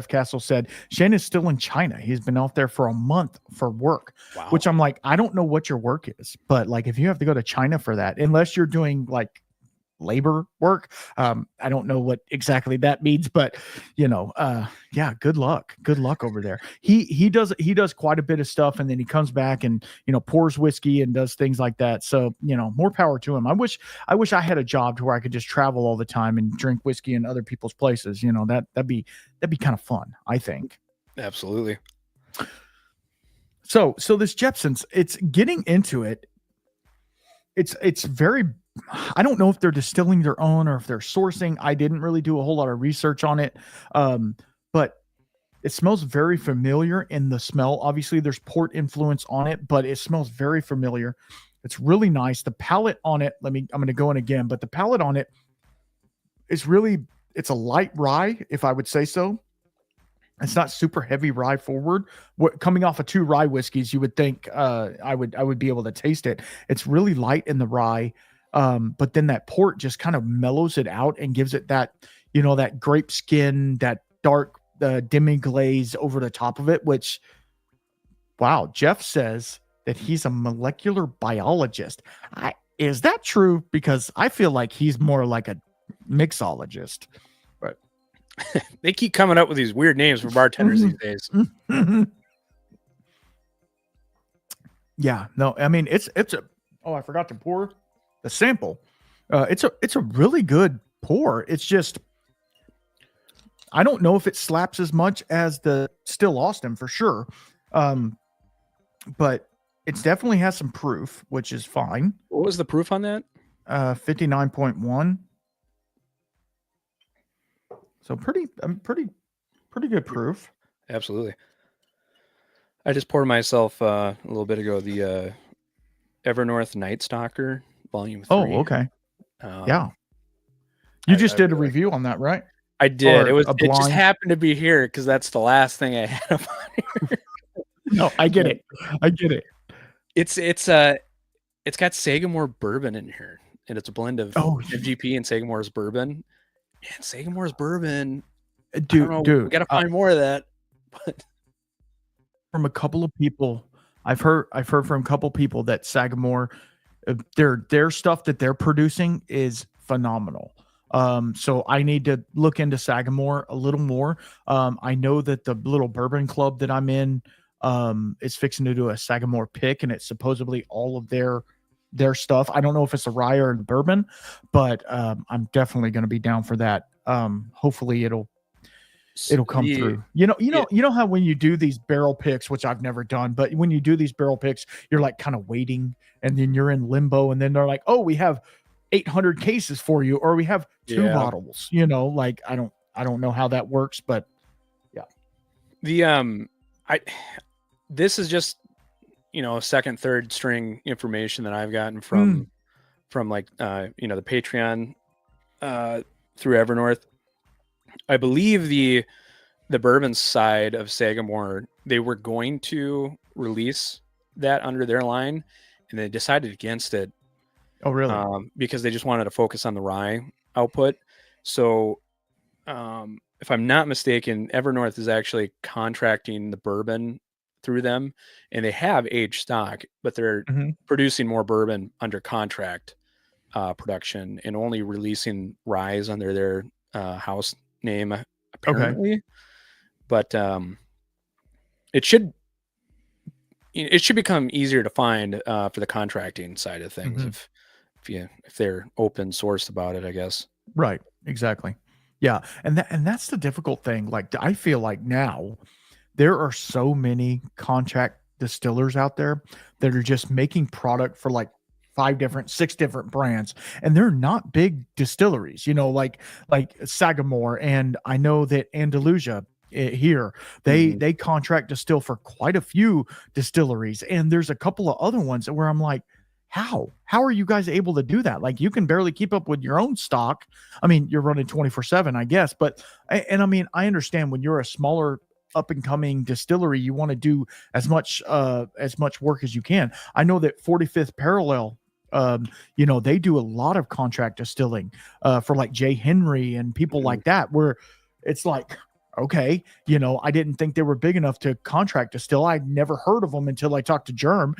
Castle said Shane is still in China. He's been out there for a month for work. Wow. Which I'm like, I don't know what your work is, but like if you have to go to China for that, unless you're doing like labor work, I don't know what exactly that means, but yeah, good luck over there. He does quite a bit of stuff, and then he comes back and pours whiskey and does things like that. So more power to him. I wish I had a job to where I could just travel all the time and drink whiskey in other people's places. That'd be kind of fun, I think. Absolutely. So this Jepson's, it's getting into it. It's very, I don't know if they're distilling their own or if they're sourcing. I didn't really do a whole lot of research on it. But it smells very familiar in the smell. Obviously there's port influence on it, but it smells very familiar. It's really nice. The palate on it, I'm going to go in again, but the palate on it is it's a light rye, if I would say so. It's not super heavy rye forward. Coming off of 2 rye whiskeys, you would think I would be able to taste it. It's really light in the rye, but then that port just kind of mellows it out and gives it that that grape skin, that dark demi glaze over the top of it. Which, wow, Jeff says that he's a molecular biologist. Is that true? Because I feel like he's more like a mixologist. They keep coming up with these weird names for bartenders these days. Yeah, no, I mean it's a. Oh, I forgot to pour the sample. It's a really good pour. It's just I don't know if it slaps as much as the Still Austin for sure, um, but it definitely has some proof, which is fine. What was the proof on that? 59.1. So pretty good proof. Absolutely. I just poured myself a little bit ago the Evernorth Night Stalker Volume 3. Oh, okay. Yeah. You just did a review on that, right? I did. Or It just happened to be here because that's the last thing I had up on here. No, I get it. I get it. It's got Sagamore bourbon in here, and it's a blend of MGP and Sagamore's bourbon. Man, Sagamore's bourbon, dude, we gotta find more of that. But from a couple of people, I've heard from a couple of people that Sagamore, their stuff that they're producing is phenomenal. So I need to look into Sagamore a little more. I know that the little bourbon club that I'm in is fixing to do a Sagamore pick, and it's supposedly all of their stuff. I don't know if it's the rye or the bourbon, but I'm definitely going to be down for that. Hopefully it'll come through. You know how when you do these barrel picks, which I've never done, but when you do these barrel picks, you're like kind of waiting, and then you're in limbo, and then they're like, "Oh, we have 800 cases for you," or "We have 2 bottles." Like I don't know how that works, but yeah. This is just second, third string information that I've gotten from like the Patreon through Evernorth. I believe the bourbon side of Sagamore, they were going to release that under their line, and they decided against it. Oh, really? Because they just wanted to focus on the rye output. So, if I'm not mistaken, Evernorth is actually contracting the bourbon through them, and they have aged stock, but they're producing more bourbon under contract production and only releasing ryes under their house name apparently. Okay. But it should become easier to find for the contracting side of things if they're open sourced about it, I guess. Right. Exactly. Yeah. And that's the difficult thing. Like, I feel like now there are so many contract distillers out there that are just making product for like 6 different brands, and they're not big distilleries, like Sagamore. And I know that Andalusia here, they contract distill for quite a few distilleries, and there's a couple of other ones where I'm like, how are you guys able to do that? Like, you can barely keep up with your own stock. I mean, you're running 24/7, I guess, but I mean, I understand when you're a smaller up and coming distillery, you want to do as much work as you can. I know that 45th Parallel, they do a lot of contract distilling for like Jay Henry and people like that, where it's like, okay, I didn't think they were big enough to contract distill. I'd never heard of them until I talked to Germ,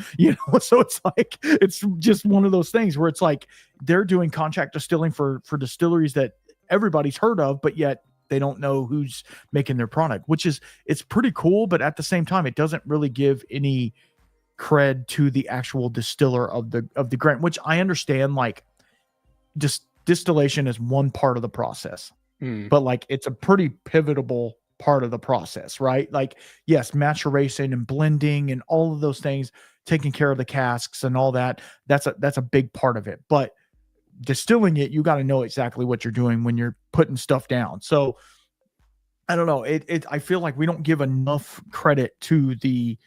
so it's like, it's just one of those things where it's like they're doing contract distilling for distilleries that everybody's heard of, but yet they don't know who's making their product, it's pretty cool. But at the same time, it doesn't really give any cred to the actual distiller of the grain, which I understand. Like, distillation is one part of the process, but like, it's a pretty pivotal part of the process, right? Like, yes, maturation and blending and all of those things, taking care of the casks and all that, that's a big part of it. But distilling it, you got to know exactly what you're doing when you're putting stuff down. So I don't know. I feel like we don't give enough credit to the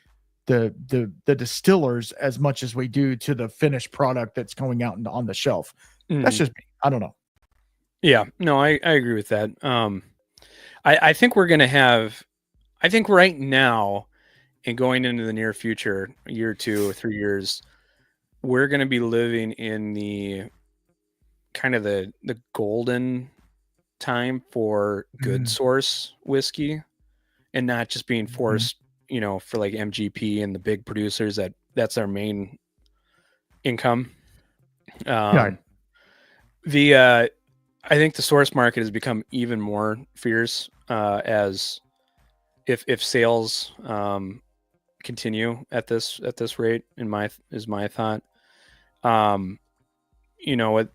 distillers as much as we do to the finished product that's going out on the shelf. That's just me. I don't know. Yeah, no, I agree with that. I think we're going to have, I think right now and going into the near future, a year or 2 or 3 years, we're going to be living in the kind of the golden time for good source whiskey, and not just being forced, for like MGP and the big producers that's our main income. I think the source market has become even more fierce as if sales continue at this rate. Is my thought. You know what?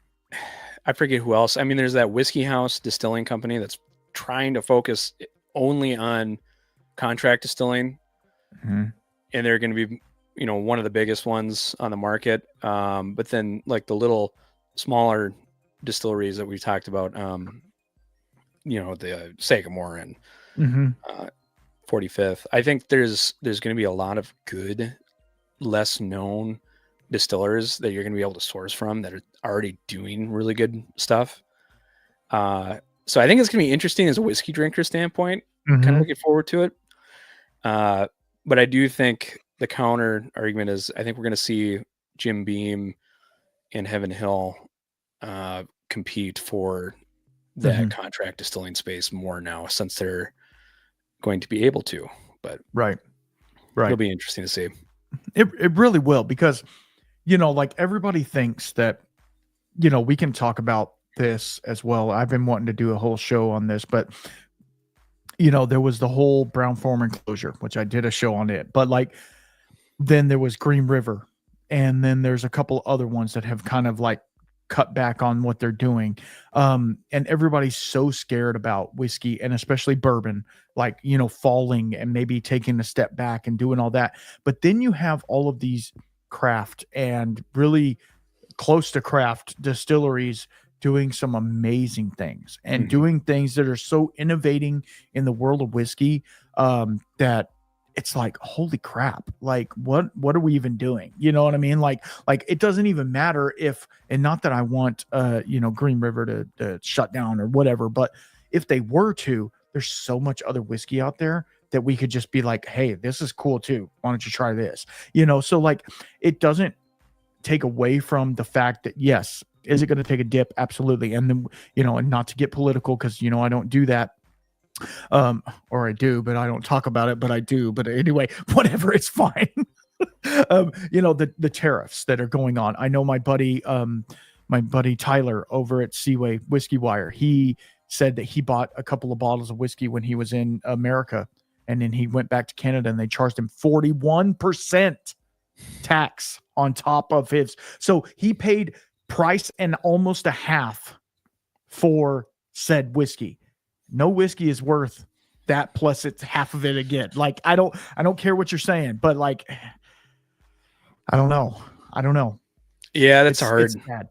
I forget who else. I mean, there's that Whiskey House Distilling Company that's trying to focus only on contract distilling, and they're going to be, you know, one of the biggest ones on the market. But then like the little smaller distilleries that we talked about, you know, the Sagamore and 45th. I think there's going to be a lot of good, less known distillers that you're going to be able to source from that are already doing really good stuff. So I think it's going to be interesting as a whiskey drinker standpoint. Kind of looking forward to it. But I do think the counter argument is I think we're going to see Jim Beam and Heaven Hill compete for that contract distilling space more now, since they're going to be able to. But right, it'll be interesting to see. It really will, because, you know, like everybody thinks that, you know, we can talk about this as well. I've been wanting to do a whole show on this, but, you know, there was the whole Brown-Forman closure, which I did a show on it. But like, then there was Green River, and then there's a couple other ones that have kind of like cut back on what they're doing. And everybody's so scared about whiskey, and especially bourbon, like, you know, falling and maybe taking a step back and doing all that. But then you have all of these craft and really close to craft distilleries doing some amazing things and doing things that are so innovating in the world of whiskey, that it's like, holy crap, like what are we even doing? You know what I mean? Like it doesn't even matter if, and not that I want, you know, Green River to shut down or whatever, but if they were to, there's so much other whiskey out there that we could just be like, hey, this is cool too. Why don't you try this? You know, so like, it doesn't take away from the fact that, yes, is it going to take a dip? Absolutely. And then, you know, and not to get political, because, you know, I don't do that. Or I do, but I don't talk about it, but I do. But anyway, whatever, it's fine. You know, the tariffs that are going on. I know my buddy Tyler over at Seaway Whiskey Wire, he said that he bought a couple of bottles of whiskey when he was in America, and then he went back to Canada and they charged him 41% tax on top of his. So he paid price and almost a half for said whiskey. No whiskey is worth that, plus it's half of it again. Like, I don't care what you're saying, but like, I don't know. Yeah, that's hard. It's bad.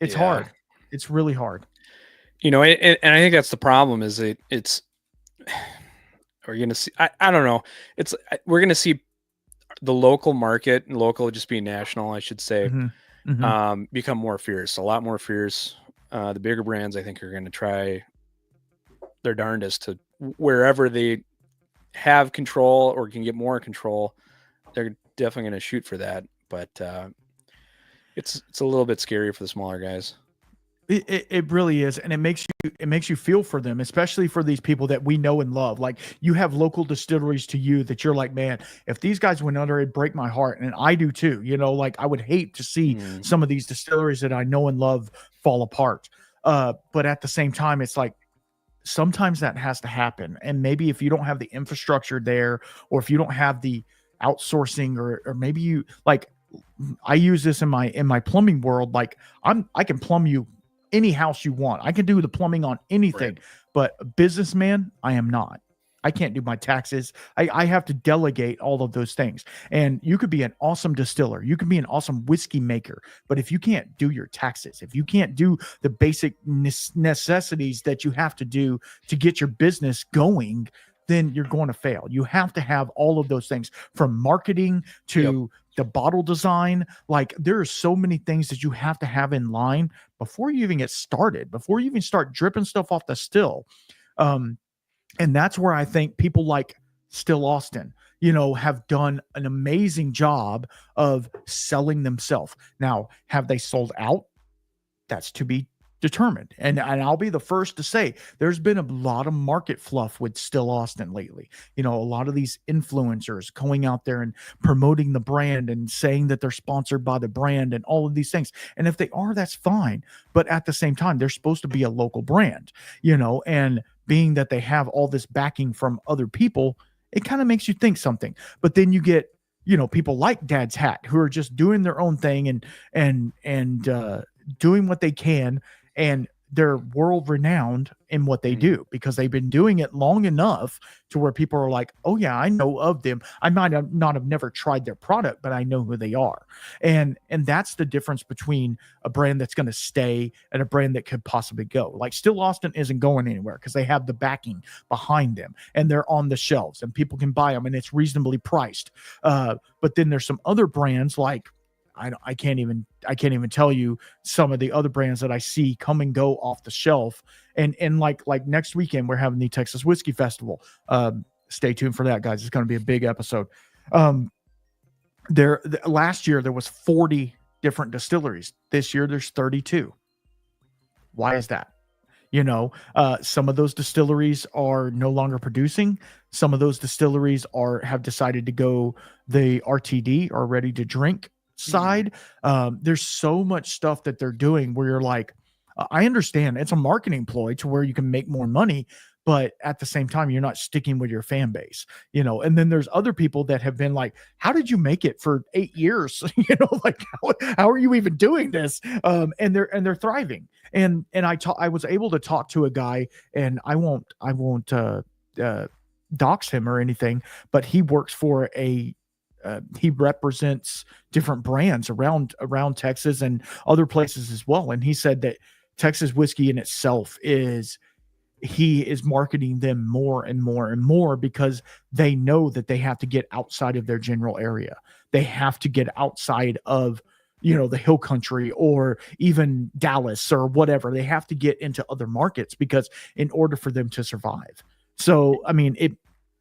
It's hard. It's really hard. You know, and I think that's the problem, is it's we're going to see, I don't know. We're going to see the local market, and local just being national, I should say, become more fierce, a lot more fierce. The bigger brands, I think, are going to try their darndest to, wherever they have control or can get more control, they're definitely going to shoot for that. But it's a little bit scary for the smaller guys. It really is, and it makes you feel for them, especially for these people that we know and love. Like, you have local distilleries to you that you're like, man, if these guys went under, it'd break my heart, and I do too. You know, like, I would hate to see some of these distilleries that I know and love fall apart. But at the same time, it's like, sometimes that has to happen. And maybe if you don't have the infrastructure there, or if you don't have the outsourcing, or maybe you, like, I use this in my plumbing world. Like, I can plumb you any house you want. I can do the plumbing on anything, right. But a businessman, I am not. I can't do my taxes. I have to delegate all of those things. And you could be an awesome distiller. You could be an awesome whiskey maker. But if you can't do your taxes, if you can't do the basic necessities that you have to do to get your business going, then you're going to fail. You have to have all of those things, from marketing to the bottle design. Like, there are so many things that you have to have in line before you even get started, before you even start dripping stuff off the still. And that's where I think people like Still Austin, you know, have done an amazing job of selling themselves. Now, have they sold out? That's to be determined. And I'll be the first to say there's been a lot of market fluff with Still Austin lately. You know, a lot of these influencers going out there and promoting the brand and saying that they're sponsored by the brand and all of these things. And if they are, that's fine. But at the same time, they're supposed to be a local brand, you know, and being that they have all this backing from other people, it kind of makes you think something. But then you get, people like Dad's Hat who are just doing their own thing and doing what they can, and they're world renowned in what they do because they've been doing it long enough to where people are like, oh yeah, I know of them. I might have not have never tried their product, but I know who they are. And that's the difference between a brand that's going to stay and a brand that could possibly go. Like Still Austin isn't going anywhere because they have the backing behind them and they're on the shelves and people can buy them and it's reasonably priced. But then there's some other brands like, I can't even tell you some of the other brands that I see come and go off the shelf. And like next weekend, we're having the Texas Whiskey Festival. Stay tuned for that, guys. It's going to be a big episode. Last year there was 40 different distilleries. This year there's 32. Why is that? Some of those distilleries are no longer producing. Some of those distilleries have decided to go the RTD, or ready to drink side. There's so much stuff that they're doing where you're like, I understand it's a marketing ploy to where you can make more money, but at the same time, you're not sticking with your fan base, and then there's other people that have been like, how did you make it for 8 years? Like, how are you even doing this? And they're thriving. And I was able to talk to a guy, and I won't dox him or anything, but he works for he represents different brands around Texas and other places as well. And he said that Texas whiskey in itself he is marketing them more and more and more because they know that they have to get outside of their general area. They have to get outside of, the hill country or even Dallas or whatever. They have to get into other markets because in order for them to survive. So, I mean,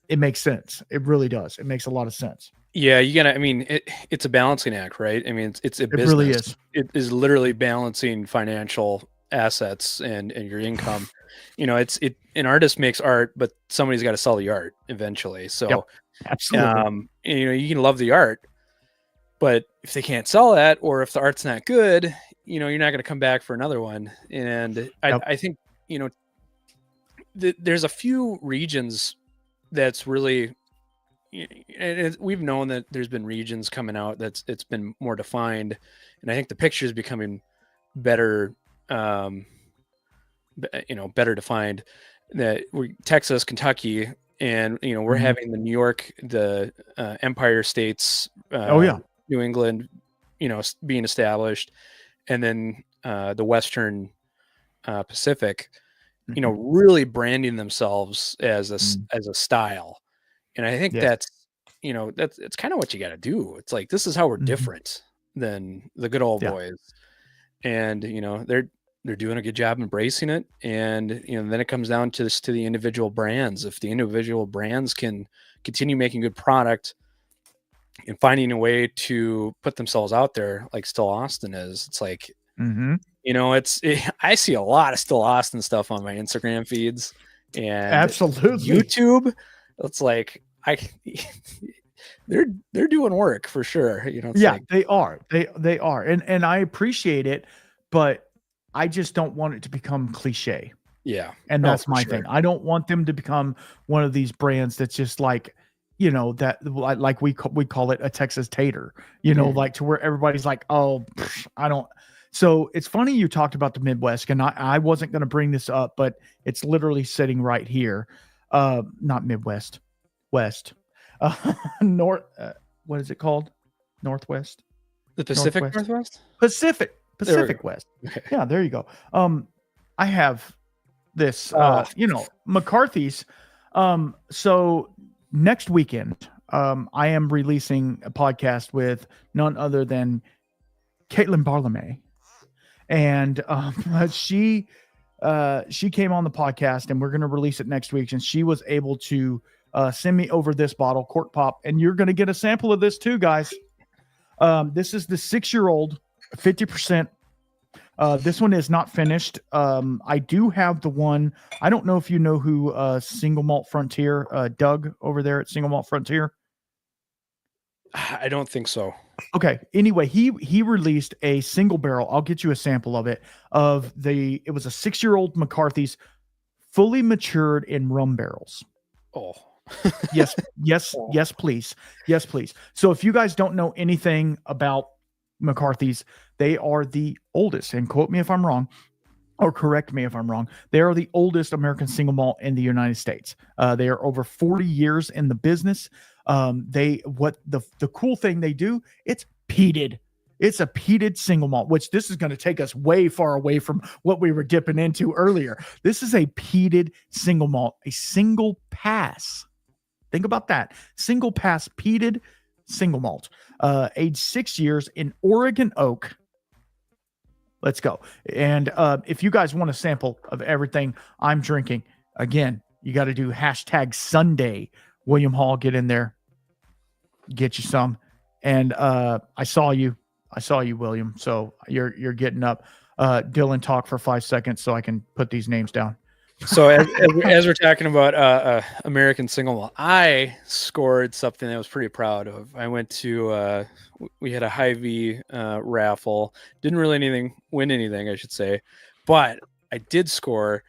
it makes sense. It really does. It makes a lot of sense. Yeah, it's a balancing act, right? I mean, it's a business. It really is. It is literally balancing financial assets and your income. An artist makes art, but somebody's got to sell the art eventually. So, yep, absolutely. You can love the art, but if they can't sell that, or if the art's not good, you're not going to come back for another one. And I think, there's a few regions that's really, and we've known that there's been regions coming out it's been more defined, and I think the picture is becoming better, better defined. That Texas, Kentucky, and we're having the New York, the Empire States, New England, being established, and then the Western Pacific, really branding themselves as a style. And I think that's kind of what you got to do. It's like, this is how we're different than the good old boys. And, they're doing a good job embracing it. And, then it comes down to the individual brands. If the individual brands can continue making good product and finding a way to put themselves out there, like Still Austin is, it's like, I see a lot of Still Austin stuff on my Instagram feeds and absolutely YouTube. It's like, they're doing work for sure. They are. They are. And I appreciate it, but I just don't want it to become cliche. Yeah. And that's my thing. I don't want them to become one of these brands that's just like, that like we call it a Texas tater, like to where everybody's like, oh, I don't. So it's funny you talked about the Midwest, and I wasn't going to bring this up, but it's literally sitting right here. Not Midwest, West, North. What is it called? Northwest. The Pacific Northwest. Pacific West. Okay. Yeah, there you go. I have this, McCarthy's. So next weekend, I am releasing a podcast with none other than Caitlin Barlamay. And she came on the podcast, and we're going to release it next week. And she was able to send me over this bottle, Cork Pop, and you're going to get a sample of this too, guys. This is the 6-year-old, 50%. This one is not finished. I do have the one. I don't know if you know who Single Malt Frontier, Doug over there at Single Malt Frontier. I don't think so. Okay. Anyway, he released a single barrel. I'll get you a sample of it. It was a 6-year-old McCarthy's, fully matured in rum barrels. Oh. Yes, yes, please. Yes, please. So if you guys don't know anything about McCarthy's, they are the oldest, and quote me if I'm wrong, or correct me if I'm wrong. They are the oldest American single malt in the United States. They are over 40 years in the business. The cool thing they do, it's peated. It's a peated single malt, which this is going to take us way far away from what we were dipping into earlier. This is a peated single malt, a single pass. Think about that. Single pass peated single malt, aged 6 years in Oregon oak. Let's go. And if you guys want a sample of everything I'm drinking, again, you got to do #Sunday. William Hall, get in there, get you some. And I saw you, William. So you're getting up. Dylan, talk for 5 seconds so I can put these names down. So as we're talking about American single malt, I scored something that I was pretty proud of. I went to we had a Hy-Vee raffle. Didn't really win anything, I should say, but I did score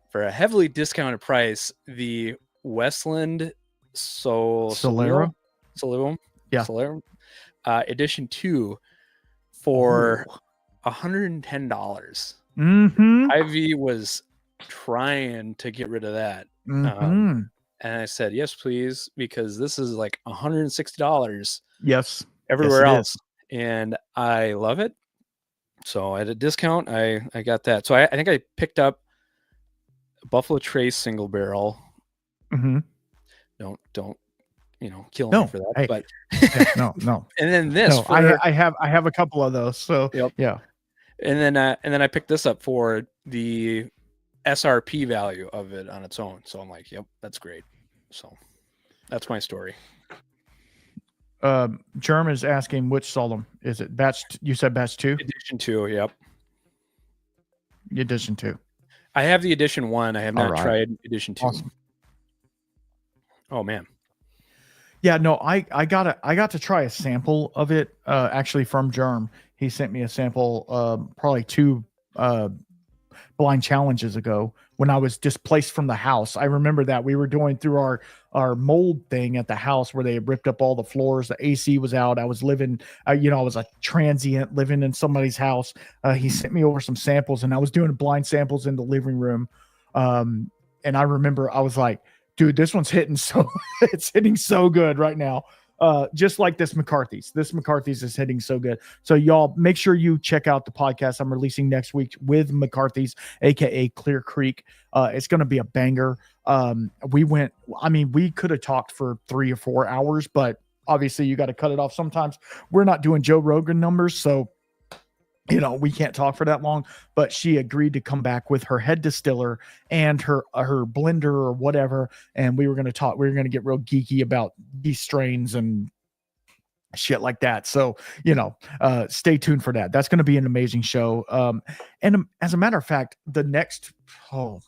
for a heavily discounted price the Westland Solera, yeah, Solera edition 2 for $110. Hy-Vee was trying to get rid of that, and I said yes please, because this is like $160 everywhere else, and I love it. So at a discount I got that. So I think I picked up Buffalo Trace single barrel. Don't kill me for that. Hey, but no. And then this, I have a couple of those. So yeah. And then I picked this up for the SRP value of it on its own. So I'm like, yep, that's great. So that's my story. Germ is asking which solemn is it? You said batch 2? Edition 2, yep. Edition 2. I have the edition 1. I have not tried edition 2. Awesome. Oh man. Yeah, no, I got to try a sample of it actually from Germ. He sent me a sample probably 2 blind challenges ago when I was displaced from the house. I remember that we were going through our mold thing at the house where they had ripped up all the floors. The AC was out. I was living, I was a transient living in somebody's house. He sent me over some samples and I was doing blind samples in the living room. And I remember I was like, dude, this one's hitting it's hitting so good right now. Just like this McCarthy's. This McCarthy's is hitting so good. So y'all make sure you check out the podcast I'm releasing next week with McCarthy's, aka Clear Creek. It's going to be a banger. We could have talked for 3 or 4 hours, but obviously you got to cut it off sometimes. We're not doing Joe Rogan numbers, so we can't talk for that long, but she agreed to come back with her head distiller and her blender or whatever. And we were going to talk, we were going to get real geeky about these strains and shit like that. So, stay tuned for that. That's going to be an amazing show. And as a matter of fact, the next, 4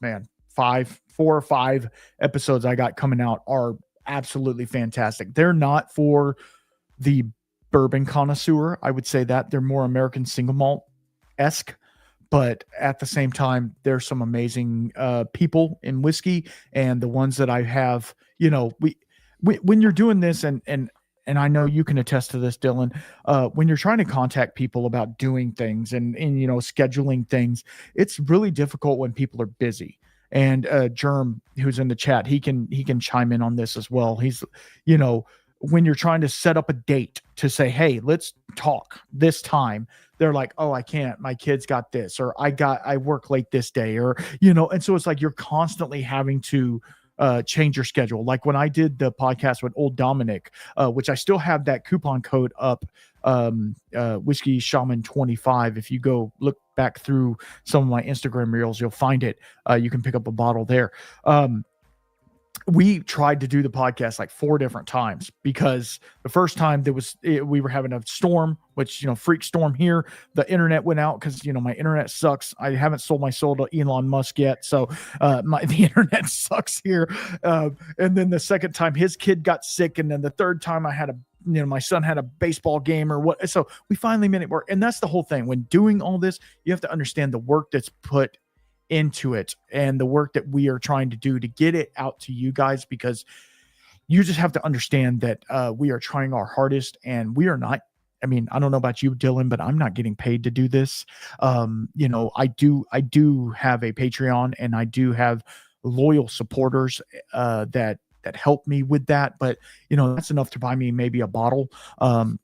or 5 episodes I got coming out are absolutely fantastic. They're not for the bourbon connoisseur, I would say that they're more American single malt-esque, but at the same time, there's some amazing people in whiskey, and the ones that I have, when you're doing this, and I know you can attest to this, Dylan, when you're trying to contact people about doing things and scheduling things, it's really difficult when people are busy. And Germ, who's in the chat, he can chime in on this as well. He's, when you're trying to set up a date to say, hey, let's talk this time, they're like, oh, I can't, my kids got this, or I work late this day, or, and so it's like, you're constantly having to change your schedule. Like when I did the podcast with old Dominic, which I still have that coupon code up, Whiskey Shaman 25. If you go look back through some of my Instagram reels, you'll find it. You can pick up a bottle there. We tried to do the podcast like 4 different times because the first time we were having a storm, which, freak storm here. The internet went out because, my internet sucks. I haven't sold my soul to Elon Musk yet. So the internet sucks here. And then the second time his kid got sick. And then the third time I had my son had a baseball game or what. So we finally made it work. And that's the whole thing. When doing all this, you have to understand the work that's put into it and the work that we are trying to do to get it out to you guys, because you just have to understand that we are trying our hardest, and we are not. I mean, I don't know about you, Dylan, but I'm not getting paid to do this. I do have a Patreon, and I do have loyal supporters that help me with that. But that's enough to buy me maybe a bottle.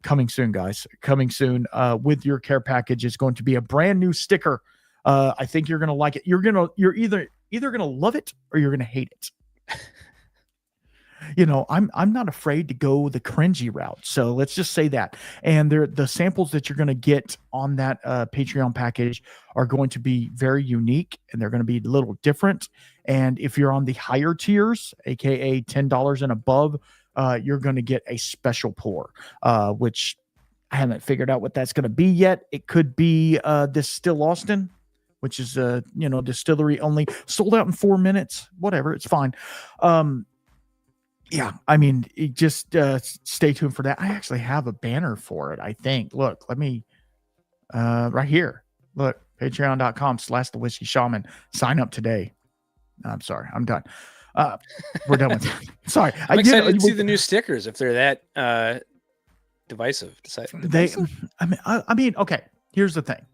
Coming soon, guys. Coming soon. With your care package is going to be a brand new sticker. I think you're gonna like it. You're either gonna love it or you're gonna hate it. I'm not afraid to go the cringy route. So let's just say that. And the samples that you're going to get on that Patreon package are going to be very unique, and they're going to be a little different. And if you're on the higher tiers, aka $10 and above, you're going to get a special pour, which I haven't figured out what that's going to be yet. It could be this Still Austin, which is distillery only, sold out in 4 minutes. Whatever, it's fine. Yeah, I mean, just stay tuned for that. I actually have a banner for it, I think. Look, let me, right here. Look, patreon.com/the Whiskey Shaman. Sign up today. I'm sorry, I'm done. We're done with that. Sorry. I'm excited to see the new stickers if they're that divisive. I mean, okay, here's the thing.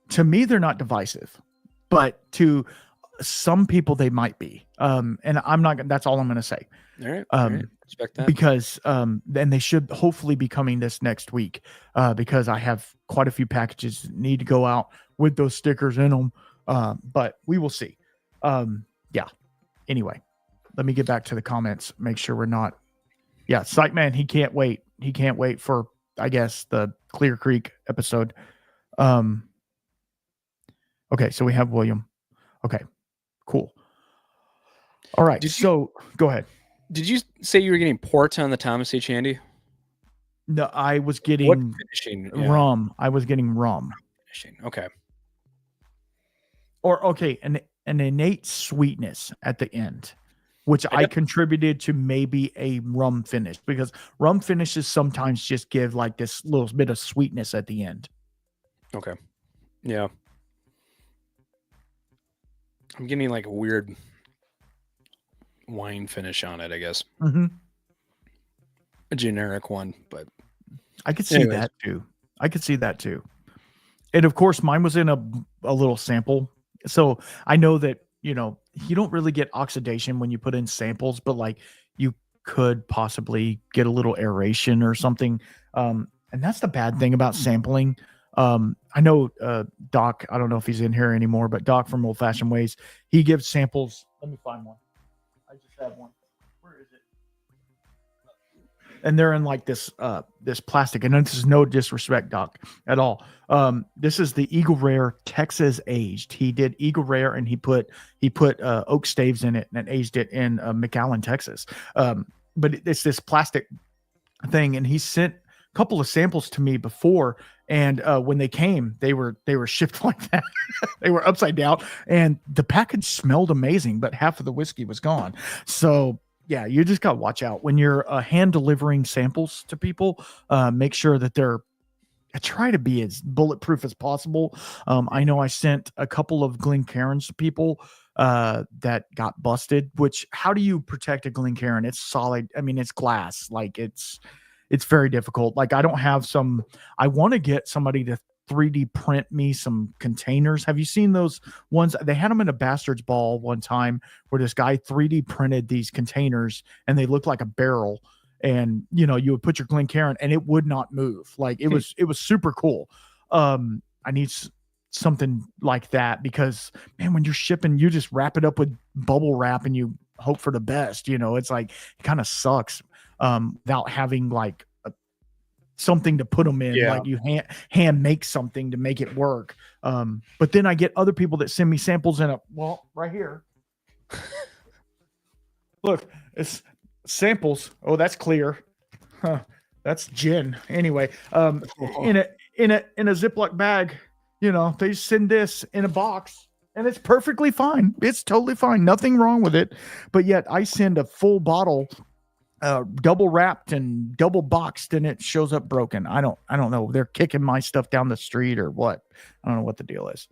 To me, they're not divisive, but to some people they might be. And I'm not, that's all I'm going to say. All right. Respect that. Because and they should hopefully be coming this next week, because I have quite a few packages that need to go out with those stickers in them. But we will see. Yeah. Anyway, let me get back to the comments. Make sure we're not. Yeah, Sightman, he can't wait. He can't wait for, I guess, the Clear Creek episode. Okay, so we have William. Okay, cool. All right, go ahead. Did you say you were getting port on the Thomas H. Handy? No, I was getting rum. I was getting rum. Okay. Or an innate sweetness at the end, which I contributed to maybe a rum finish, because rum finishes sometimes just give like this little bit of sweetness at the end. Okay. Yeah. I'm getting like a weird wine finish on it, I guess. Mm-hmm. A generic one, but I could see that too. And of course, mine was in a little sample. So I know that, you don't really get oxidation when you put in samples, but like you could possibly get a little aeration or something. And that's the bad thing about sampling. I know Doc, I don't know if he's in here anymore, but Doc from Old Fashioned Ways, he gives samples. Let me find one. I just have one. Where is it? And they're in like this plastic. And this is no disrespect, Doc, at all. This is the Eagle Rare Texas aged. He did Eagle Rare, and he put oak staves in it and aged it in McAllen, Texas. But it's this plastic thing, and he sent a couple of samples to me before. And when they came, they were shipped like that. They were upside down, and the package smelled amazing, but half of the whiskey was gone. So yeah, you just got to watch out when you're hand delivering samples to people. Make sure that I try to be as bulletproof as possible. I know I sent a couple of Glencairns to people that got busted. Which, how do you protect a Glencairn? It's solid. I mean, it's glass. Like it's very difficult. Like I want to get somebody to 3D print me some containers. Have you seen those ones? They had them in a Bastards Ball one time where this guy 3D printed these containers, and they looked like a barrel. And you would put your Glencairn and it would not move. Like it was super cool. I need something like that, because man, when you're shipping, you just wrap it up with bubble wrap and you hope for the best. It's like, it kind of sucks without having like something to put them in. Yeah. Like you hand make something to make it work. But then I get other people that send me samples right here. Look, it's samples. Oh, that's clear. Huh. That's gin. Anyway, in a Ziploc bag, they send this in a box, and it's perfectly fine. It's totally fine. Nothing wrong with it. But yet I send a full bottle double wrapped and double boxed, and it shows up broken. I don't know. They're kicking my stuff down the street or what. I don't know what the deal is.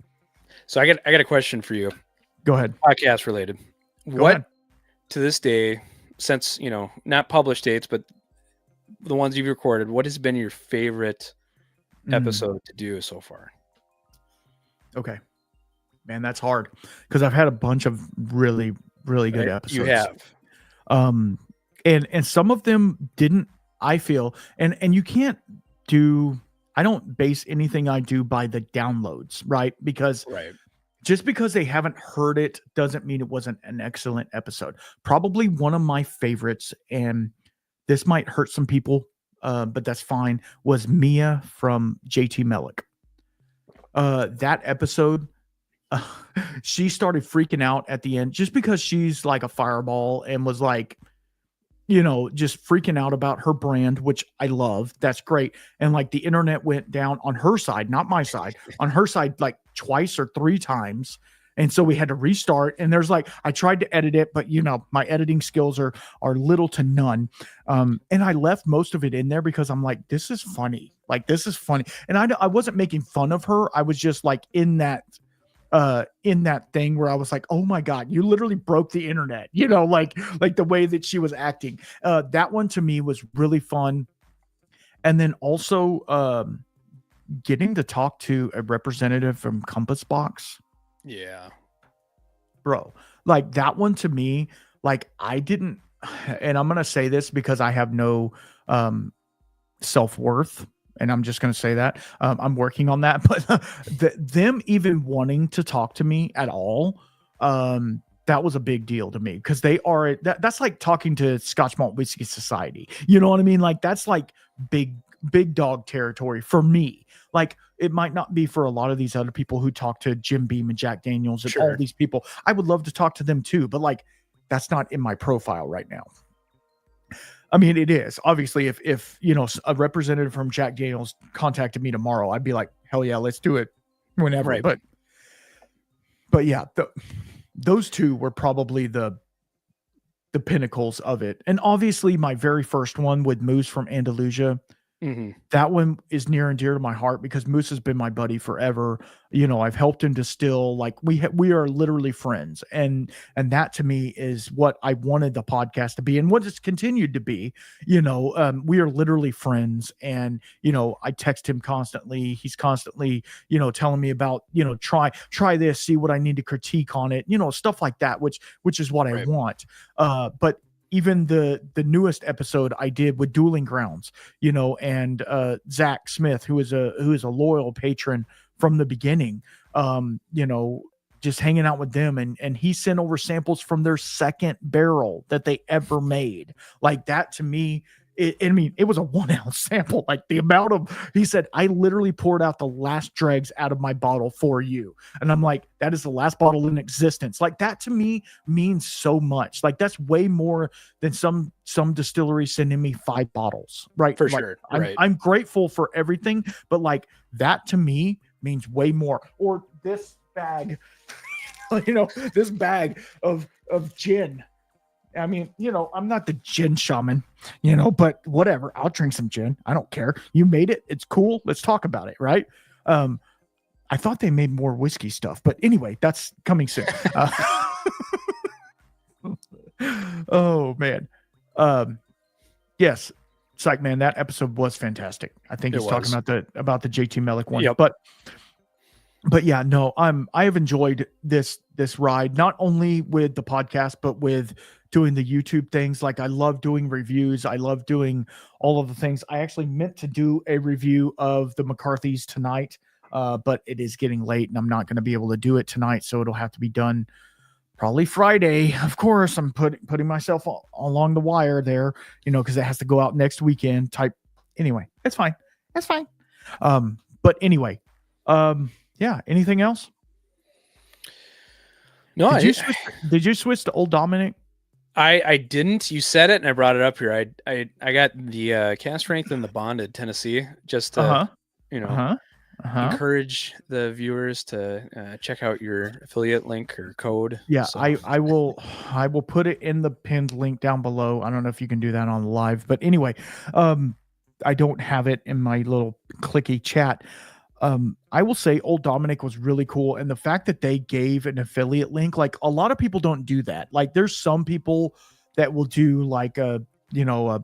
So I got a question for you. Go ahead. Podcast related. What to this day since, you know, not published dates, but the ones you've recorded, what has been your favorite episode to do so far? Okay. Man, that's hard because I've had a bunch of really, really good episodes. You have. And some of them didn't, I feel, and you can't do, I don't base anything I do by the downloads, right? Because just because they haven't heard it doesn't mean it wasn't an excellent episode. Probably one of my favorites, and this might hurt some people, but that's fine, was Mia from JT Melick. That episode, she started freaking out at the end just because she's like a fireball and was like, you know, just freaking out about her brand, which I love. That's great. And like the internet went down on her side, not my side, on her side, like twice or three times. And so we had to restart. And there's like, I tried to edit it, but you know, my editing skills are little to none. And I left most of it in there because I'm like, this is funny. Like, this is funny. And I wasn't making fun of her. I was just like in that thing where I was like, oh my God, you literally broke the internet, you know, like the way that she was acting. That one to me was really fun. And then also getting to talk to a representative from Compass Box. Yeah. Bro, like that one to me, like I didn't, and I'm going to say this because I have no self-worth. And I'm just going to say that I'm working on that, but them even wanting to talk to me at all, that was a big deal to me because they are, that's like talking to Scotch Malt Whiskey Society. You know what I mean? Like that's like big dog territory for me. Like it might not be for a lot of these other people who talk to Jim Beam and Jack Daniels and all these people. I would love to talk to them too, but like that's not in my profile right now. I mean, it is obviously if you know a representative from Jack Daniels contacted me tomorrow, I'd be like, hell yeah, let's do it whenever. Right. But yeah, those two were probably the pinnacles of it. And obviously my very first one with Moose from Andalusia, that one is near and dear to my heart because Moose has been my buddy forever. You know, I've helped him distill. Like we are literally friends, and that to me is what I wanted the podcast to be, and what it's continued to be. You know, we are literally friends, and you know, I text him constantly. He's constantly, you know, telling me about, you know, try this, see what I need to critique on it, you know, stuff like that, which is what I want. But even the newest episode I did with Dueling Grounds, you know, and Zach Smith, who is a loyal patron from the beginning, you know, just hanging out with them, and he sent over samples from their second barrel that they ever made. Like that to me, I mean, it was a 1 ounce sample. Like the amount of, he said, I literally poured out the last dregs out of my bottle for you. And I'm like, that is the last bottle in existence. Like that to me means so much. Like that's way more than some distilleries sending me 5 bottles. Right. For like, sure. I'm grateful for everything, but like that to me means way more. Or this bag, you know, this bag of gin. I mean, you know, I'm not the gin shaman, you know, but whatever. I'll drink some gin. I don't care. You made it. It's cool. Let's talk about it. Right. I thought they made more whiskey stuff, but anyway, that's coming soon. Oh man. Yes. Psych man, that episode was fantastic. I think he's talking about the JT Melick one, but yeah, no, I have enjoyed this ride, not only with the podcast, but with doing the YouTube things. Like I love doing reviews. I love doing all of the things. I actually meant to do a review of the McCarthy's tonight, but it is getting late and I'm not going to be able to do it tonight. So it'll have to be done probably Friday. Of course, I'm putting myself along the wire there, you know, because it has to go out next weekend type. Anyway, it's fine. That's fine. But anyway, yeah. Anything else? No. Did you switch to Old Dominic? I didn't. You said it, and I brought it up here. I got the cast strength in the bonded Tennessee just to encourage the viewers to check out your affiliate link or code. Yeah, so. I will put it in the pinned link down below. I don't know if you can do that on live, but anyway, I don't have it in my little clicky chat. I will say Old Dominic was really cool. And the fact that they gave an affiliate link, like a lot of people don't do that. Like there's some people that will do like a, a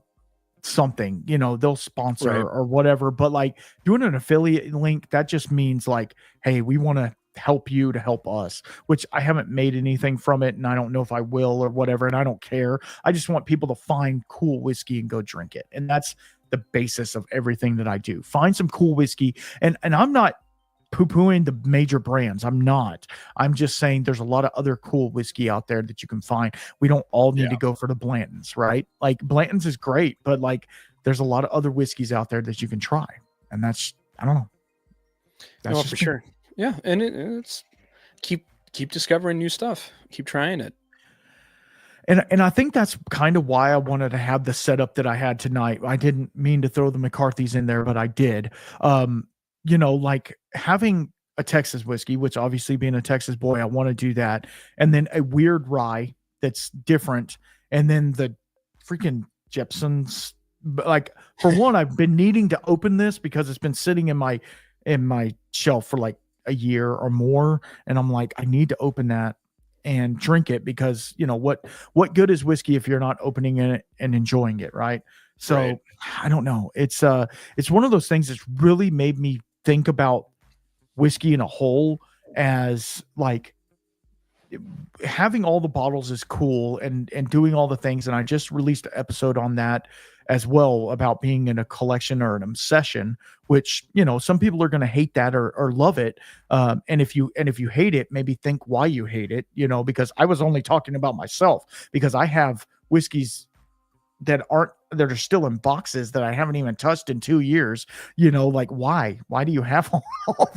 something, they'll sponsor Right. or whatever. But like doing an affiliate link, that just means like, hey, we want to help you to help us, which I haven't made anything from it. And I don't know if I will or whatever. And I don't care. I just want people to find cool whiskey and go drink it. And that's the basis of everything that I do. Find some cool whiskey. And I'm not poo-pooing the major brands. I'm not. I'm just saying there's a lot of other cool whiskey out there that you can find. We don't all need to go for the Blanton's, right? Like Blanton's is great, but like there's a lot of other whiskeys out there that you can try. And that's, I don't know. That's for sure. Yeah. And it's keep discovering new stuff. Keep trying it. And I think that's kind of why I wanted to have the setup that I had tonight. I didn't mean to throw the McCarthy's in there, but I did. Like having a Texas whiskey, which obviously being a Texas boy, I want to do that. And then a weird rye that's different. And then the freaking Jepson's. Like for one, I've been needing to open this because it's been sitting in my shelf for like a year or more. And I'm like, I need to open that and drink it because what good is whiskey if you're not opening it and enjoying it, right? So right. I don't know. It's one of those things that's really made me think about whiskey in a whole as like having all the bottles is cool and doing all the things. And I just released an episode on that as well about being in a collection or an obsession, which, some people are going to hate that or love it. And if you hate it, maybe think why you hate it, because I was only talking about myself because I have whiskeys that are still in boxes that I haven't even touched in 2 years, like why do you have all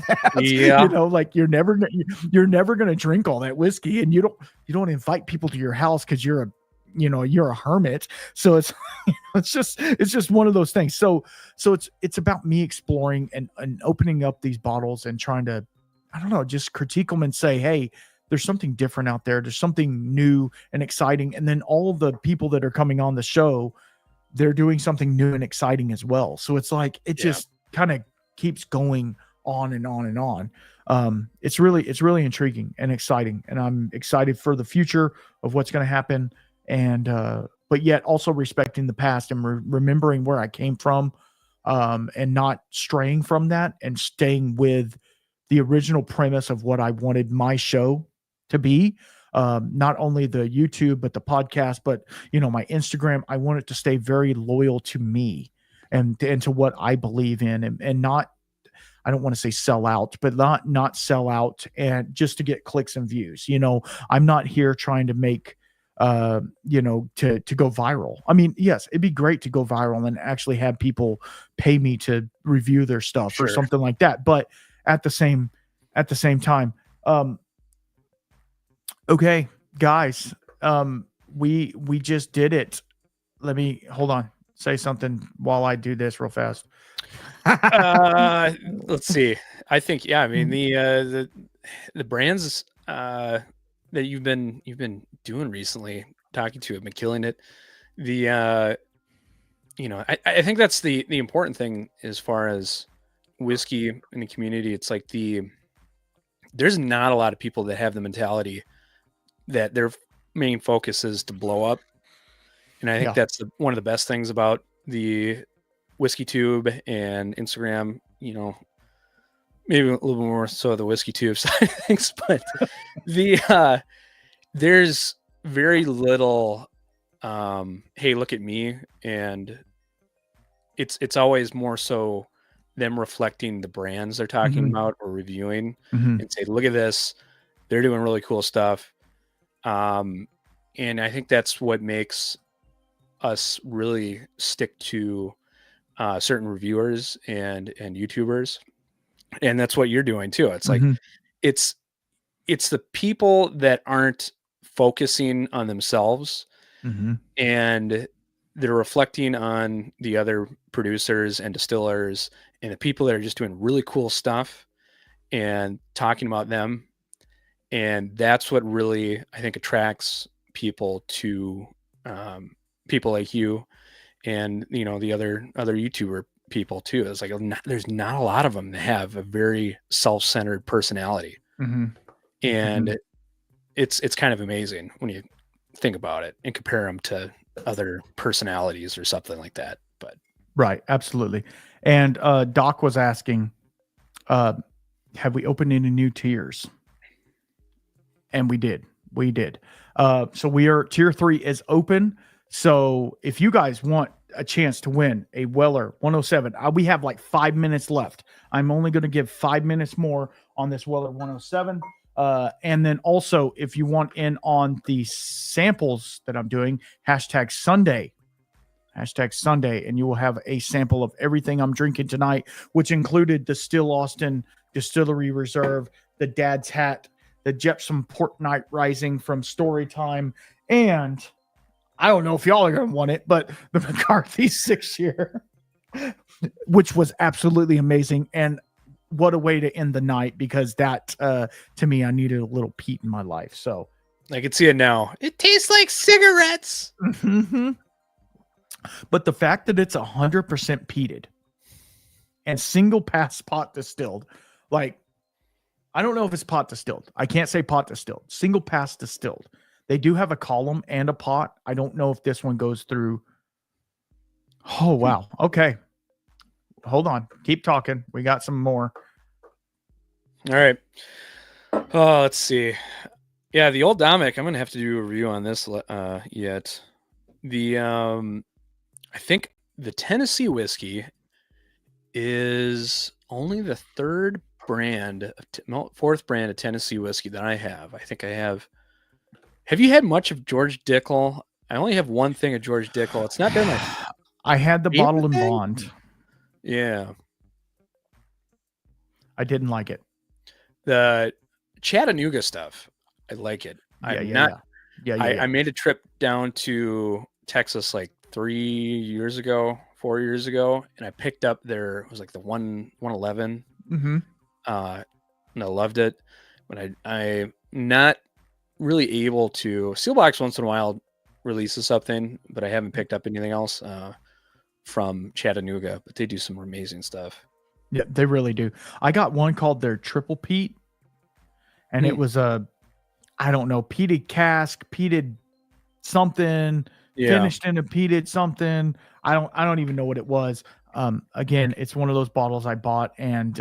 that? Yeah. Like you're never going to drink all that whiskey and you don't invite people to your house because you're a hermit. So it's, it's just one of those things. So it's about me exploring and opening up these bottles and trying to, I don't know, just critique them and say, hey, there's something different out there. There's something new and exciting. And then all of the people that are coming on the show, they're doing something new and exciting as well. So it's like, it just kind of keeps going on and on and on. It's really intriguing and exciting. And I'm excited for the future of what's going to happen. And, but yet also respecting the past and remembering where I came from, and not straying from that and staying with the original premise of what I wanted my show to be. Not only the YouTube, but the podcast, but my Instagram, I want it to stay very loyal to me and to what I believe in and not, I don't want to say sell out, but not sell out and just to get clicks and views. I'm not here trying to make, to go viral. I mean, yes, it'd be great to go viral and actually have people pay me to review their stuff or something like that. But at the same time, okay, guys, we just did it. Let me hold on. Say something while I do this real fast. Let's see. I think, I mean, the brands that you've been doing recently, talking to have been killing it. I think that's the important thing as far as whiskey in the community. It's like there's not a lot of people that have the mentality that their main focus is to blow up. And I think that's one of the best things about the Whiskey Tube and Instagram, maybe a little more so the Whiskey Tube side of things, but there's very little, hey, look at me. And it's always more so them reflecting the brands they're talking about or reviewing and say, look at this, they're doing really cool stuff. And I think that's what makes us really stick to certain reviewers and YouTubers. And that's what you're doing too. It's like, it's the people that aren't focusing on themselves and they're reflecting on the other producers and distillers and the people that are just doing really cool stuff and talking about them. And that's what really, I think, attracts people to people like you and, the other YouTuber people too. It's like, there's not a lot of them that have a very self-centered personality. And it's kind of amazing when you think about it and compare them to other personalities or something like that. But right, absolutely. And Doc was asking, have we opened any new tiers? And we did. So tier 3 is open. So if you guys want a chance to win a Weller 107, we have like 5 minutes left. I'm only going to give 5 minutes more on this Weller 107. And then also, if you want in on the samples that I'm doing, hashtag Sunday, and you will have a sample of everything I'm drinking tonight, which included the Still Austin Distillery Reserve, the Dad's Hat, the Jepson Port Night Rising from Storytime, and I don't know if y'all are going to want it, but the McCarthy 6-year, which was absolutely amazing. And what a way to end the night, because that, to me, I needed a little peat in my life. So I can see it now. It tastes like cigarettes. Mm-hmm. But the fact that it's 100% peated and single pass pot distilled, like, I don't know if it's pot distilled. I can't say pot distilled. Single pass distilled. They do have a column and a pot. I don't know if this one goes through. Oh, wow. Okay. Hold on. Keep talking. We got some more. All right. Oh, let's see. Yeah, the Old Dominic. I'm going to have to do a review on this yet. I think the Tennessee whiskey is only the fourth brand of Tennessee whiskey that I have. I think I have. Have you had much of George Dickel? I only have one thing of George Dickel. It's not been like I had the bottle and bond. Yeah. I didn't like it. The Chattanooga stuff, I like it. I made a trip down to Texas like 4 years ago, and I picked up it was like the 111. Mm-hmm. And I loved it. But I'm not really able to. Steelbox once in a while releases something, but I haven't picked up anything else from Chattanooga. But they do some amazing stuff. Yeah, they really do. I got one called their Triple Peat, and it was I don't know, peated cask, peated something, finished in a peated something. I don't even know what it was. Again, it's one of those bottles I bought and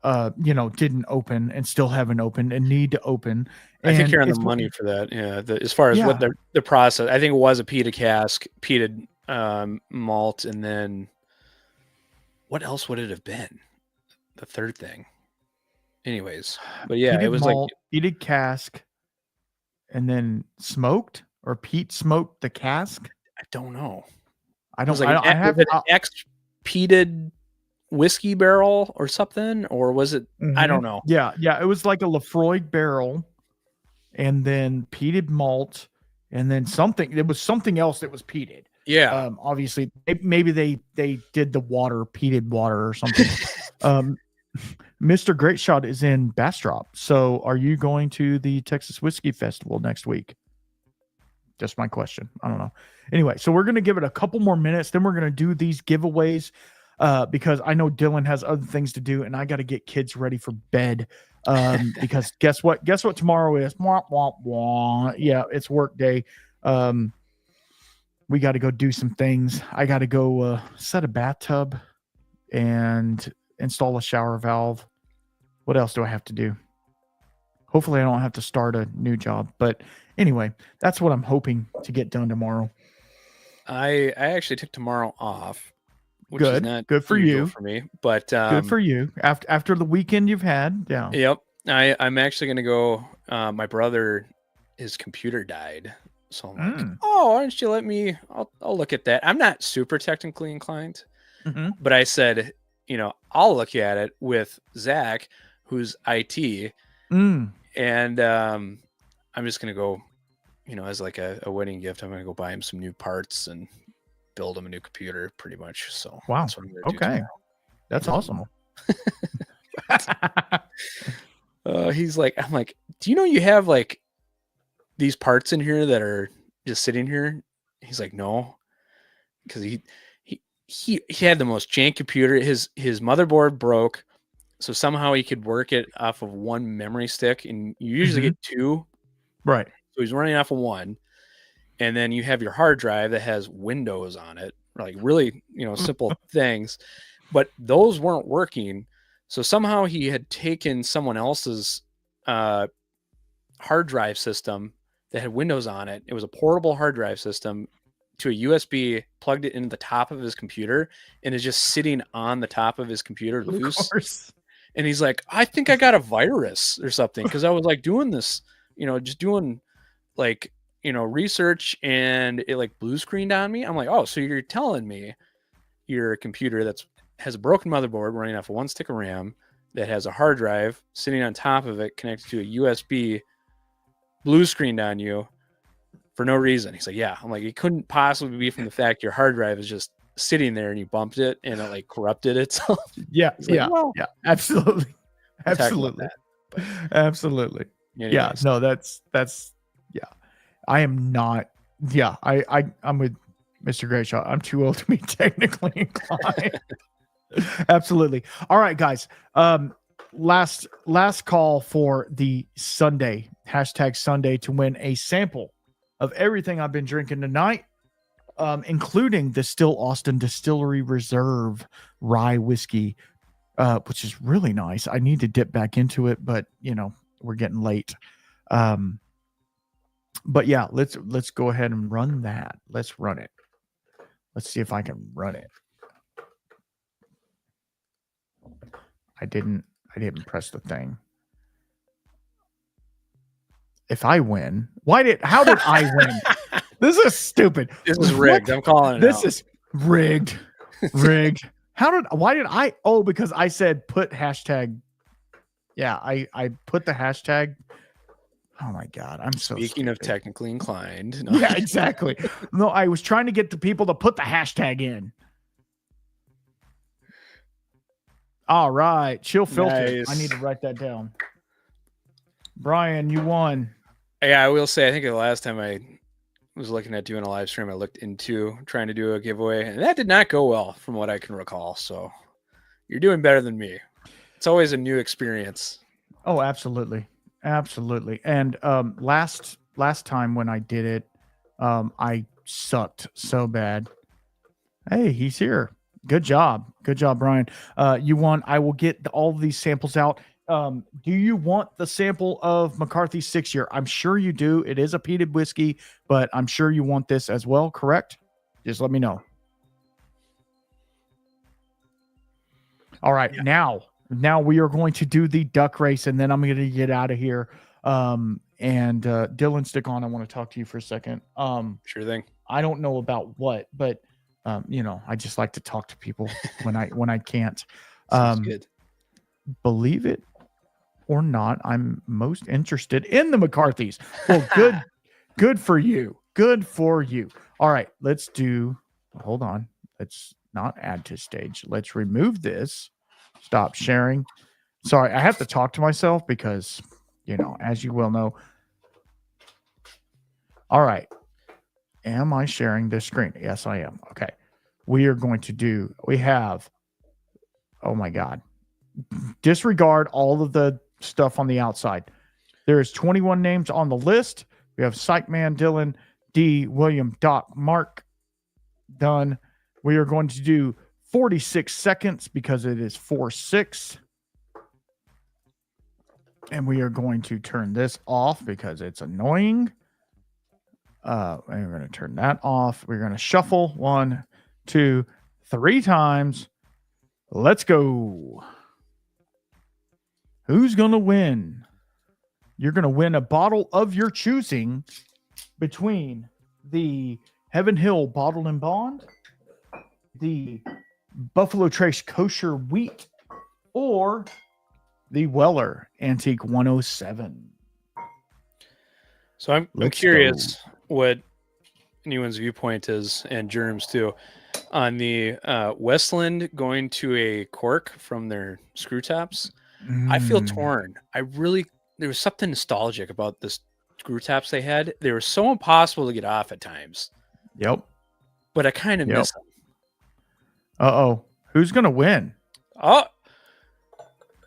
didn't open and still haven't opened and need to open. And I think you're on the money for that. Yeah. As far as what the process, I think it was a peated cask, peated malt, and then what else would it have been? The third thing. Anyways, but yeah, peated it was malt, like peated cask, and then smoked, or peat smoked the cask. I don't know. I don't. Like I have an ex-peated whiskey barrel or something, or was it? Mm-hmm. I don't know. Yeah. It was like a Lefroy barrel, and then peated malt, and then something. There was something else that was peated. Yeah. Obviously, maybe they did the peated water or something. Mr. Great Shot is in Bastrop. So are you going to the Texas Whiskey Festival next week? Just my question. I don't know. Anyway, so we're going to give it a couple more minutes. Then we're going to do these giveaways because I know Dylan has other things to do, and I got to get kids ready for bed. Because guess what? Guess what tomorrow is? Wah, wah, wah. Yeah, it's work day. We got to go do some things. I got to go set a bathtub and install a shower valve. What else do I have to do? Hopefully I don't have to start a new job. But anyway, that's what I'm hoping to get done tomorrow. I actually took tomorrow off. Which good. Is not good for you. For me, but good for you. After the weekend you've had. Yeah. Yep. I'm actually going to go. My brother, his computer died. So I'm like, oh, why don't you let me? I'll look at that. I'm not super technically inclined, but I said, I'll look at it with Zach, who's IT, and I'm just gonna go, as like a wedding gift. I'm gonna go buy him some new parts and build him a new computer, pretty much. So wow, that's what I'm gonna do tomorrow. That's awesome. He's like, I'm like, do you know you have like these parts in here that are just sitting here? He's like, no, because he had the most jank computer. His motherboard broke, so somehow he could work it off of one memory stick, and you usually get two. Right. So he's running off of one. And then you have your hard drive that has Windows on it, like really, simple things, but those weren't working. So somehow he had taken someone else's hard drive system that had Windows on it. It was a portable hard drive system to a USB, plugged it into the top of his computer, and is just sitting on the top of his computer loose. Of course. And he's like, I think I got a virus or something, because I was like doing this, just doing like, research, and it like blue screened on me. I'm like, oh, so you're telling me your computer has a broken motherboard running off of one stick of RAM that has a hard drive sitting on top of it connected to a USB, blue screened on you for no reason. He's like, yeah. I'm like, it couldn't possibly be from the fact your hard drive is just sitting there and you bumped it and it like corrupted itself. Yeah. Like, Yeah. well, yeah. Absolutely. we'll talk about Absolutely. that, Absolutely. anyways. Yeah. No, that's yeah. I am not. Yeah. I'm with Mr. Greyshaw. I'm too old to be technically inclined. Absolutely. All right, guys. Last call for the Sunday, #Sunday, to win a sample of everything I've been drinking tonight, including the Still Austin Distillery Reserve Rye Whiskey, which is really nice. I need to dip back into it, but we're getting late. But yeah, let's go ahead and run that. Let's run it. Let's see if I can run it. I didn't press the thing. If I win, how did I win? This is stupid. This is rigged. I'm calling it This out. is rigged. Rigged. Because I said put hashtag. Yeah, I put the hashtag. Oh my God. I'm so Speaking of stupid. technically inclined. No. Yeah, exactly. No, I was trying to get the people to put the hashtag in. All right. Chill filter. Nice. I need to write that down. Brian, you won. Yeah, I will say, I think the last time I was looking at doing a live stream, I looked into trying to do a giveaway, and that did not go well from what I can recall. So you're doing better than me. It's always a new experience. Oh, absolutely. Absolutely. And last time when I did it, I sucked so bad. Hey, he's here. Good job. Good job, Brian. You won. I will get all of these samples out. Do you want the sample of McCarthy's 6-year? I'm sure you do. It is a peated whiskey, but I'm sure you want this as well, correct? Just let me know. All right. Yeah. Now we are going to do the duck race, and then I'm going to get out of here. And Dylan, stick on. I want to talk to you for a second. Sure thing. I don't know about what, but I just like to talk to people when I can't. Sounds good. Believe it or not, I'm most interested in the McCarthys. Well, good for you. Good for you. All right, hold on. Let's not add to stage. Let's remove this. Stop sharing. Sorry, I have to talk to myself because, as you well know. All right. Am I sharing this screen? Yes, I am. Okay. We have, oh my God. Disregard all of the stuff on the outside. There's 21 names on the list. We have Psychman, Dylan, D, William, Doc, Mark, done. We are going to do 46 seconds because it is 4-6. And we are going to turn this off because it's annoying. And we're going to turn that off. We're going to shuffle 1, 2, 3 times. Let's go. Who's going to win? You're going to win a bottle of your choosing between the Heaven Hill Bottled and Bond, the Buffalo Trace Kosher Wheat, or the Weller Antique 107. So I'm curious what anyone's viewpoint is, and Germs too, on the Westland going to a cork from their screw tops. I feel torn. There was something nostalgic about the screw tops they had. They were so impossible to get off at times. Yep. But I kind of miss them. Uh-oh. Who's going to win? Oh.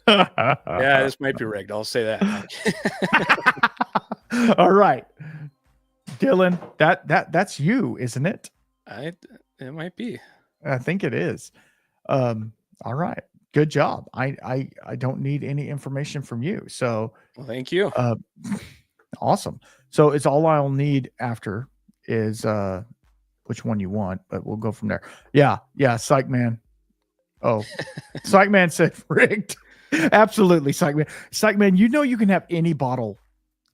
Yeah, this might be rigged. I'll say that. All right. Dylan, that's you, isn't it? It might be. I think it is. All right. Good job. I don't need any information from you. So Well, thank you. Awesome. So it's all I'll need after is which one you want, but we'll go from there. Yeah, Psych Man. Oh, Psych Man said rigged. Absolutely, Psych Man. Psych Man, you know you can have any bottle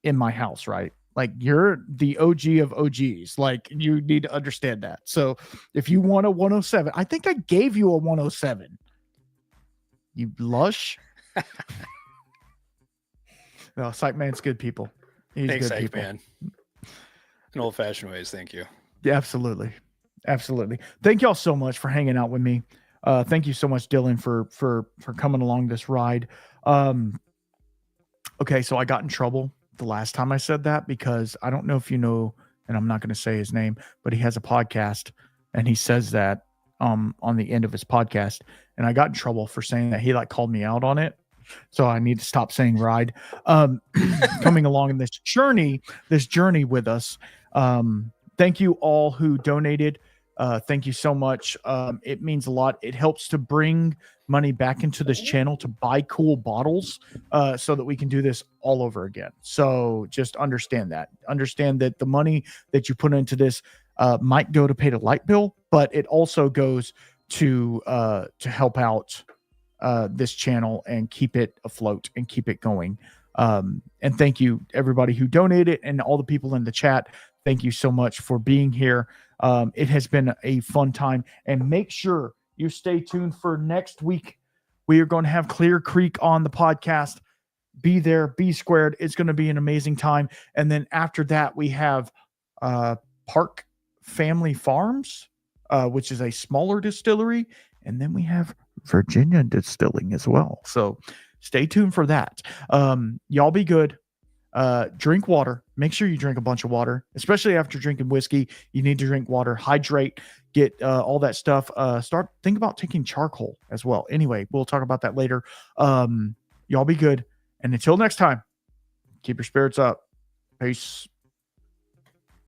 in my house, right? Like you're the OG of OGs. Like you need to understand that. So if you want a 107, I think I gave you a 107. You lush. No, Psych Man's good people. He's Thanks, good Psych people. Man. In old-fashioned ways, thank you. Yeah, absolutely. Thank y'all so much for hanging out with me. Thank you so much, Dylan, for coming along this ride. Okay, so I got in trouble the last time I said that because I don't know if you know, and I'm not going to say his name, but he has a podcast and he says that on the end of his podcast, and I got in trouble for saying that. He like called me out on it. So I need to stop saying ride. Coming along in this journey with us. Thank you all who donated. Thank you so much. It means a lot. It helps to bring money back into this channel to buy cool bottles so that we can do this all over again. So just understand that. Understand that the money that you put into this might go to pay the light bill, but it also goes to help out this channel and keep it afloat and keep it going. And thank you everybody who donated and all the people in the chat. Thank you so much for being here. It has been a fun time, and make sure you stay tuned for next week. We are going to have Clear Creek on the podcast. Be there, be squared. It's going to be an amazing time. And then after that, we have Park Family Farms, which is a smaller distillery. And then we have Virginia Distilling as well. So stay tuned for that. Y'all be good. Drink water. Make sure you drink a bunch of water, especially after drinking whiskey. You need to drink water, hydrate, get all that stuff. Think about taking charcoal as well. Anyway, we'll talk about that later. Y'all be good. And until next time, keep your spirits up. Peace.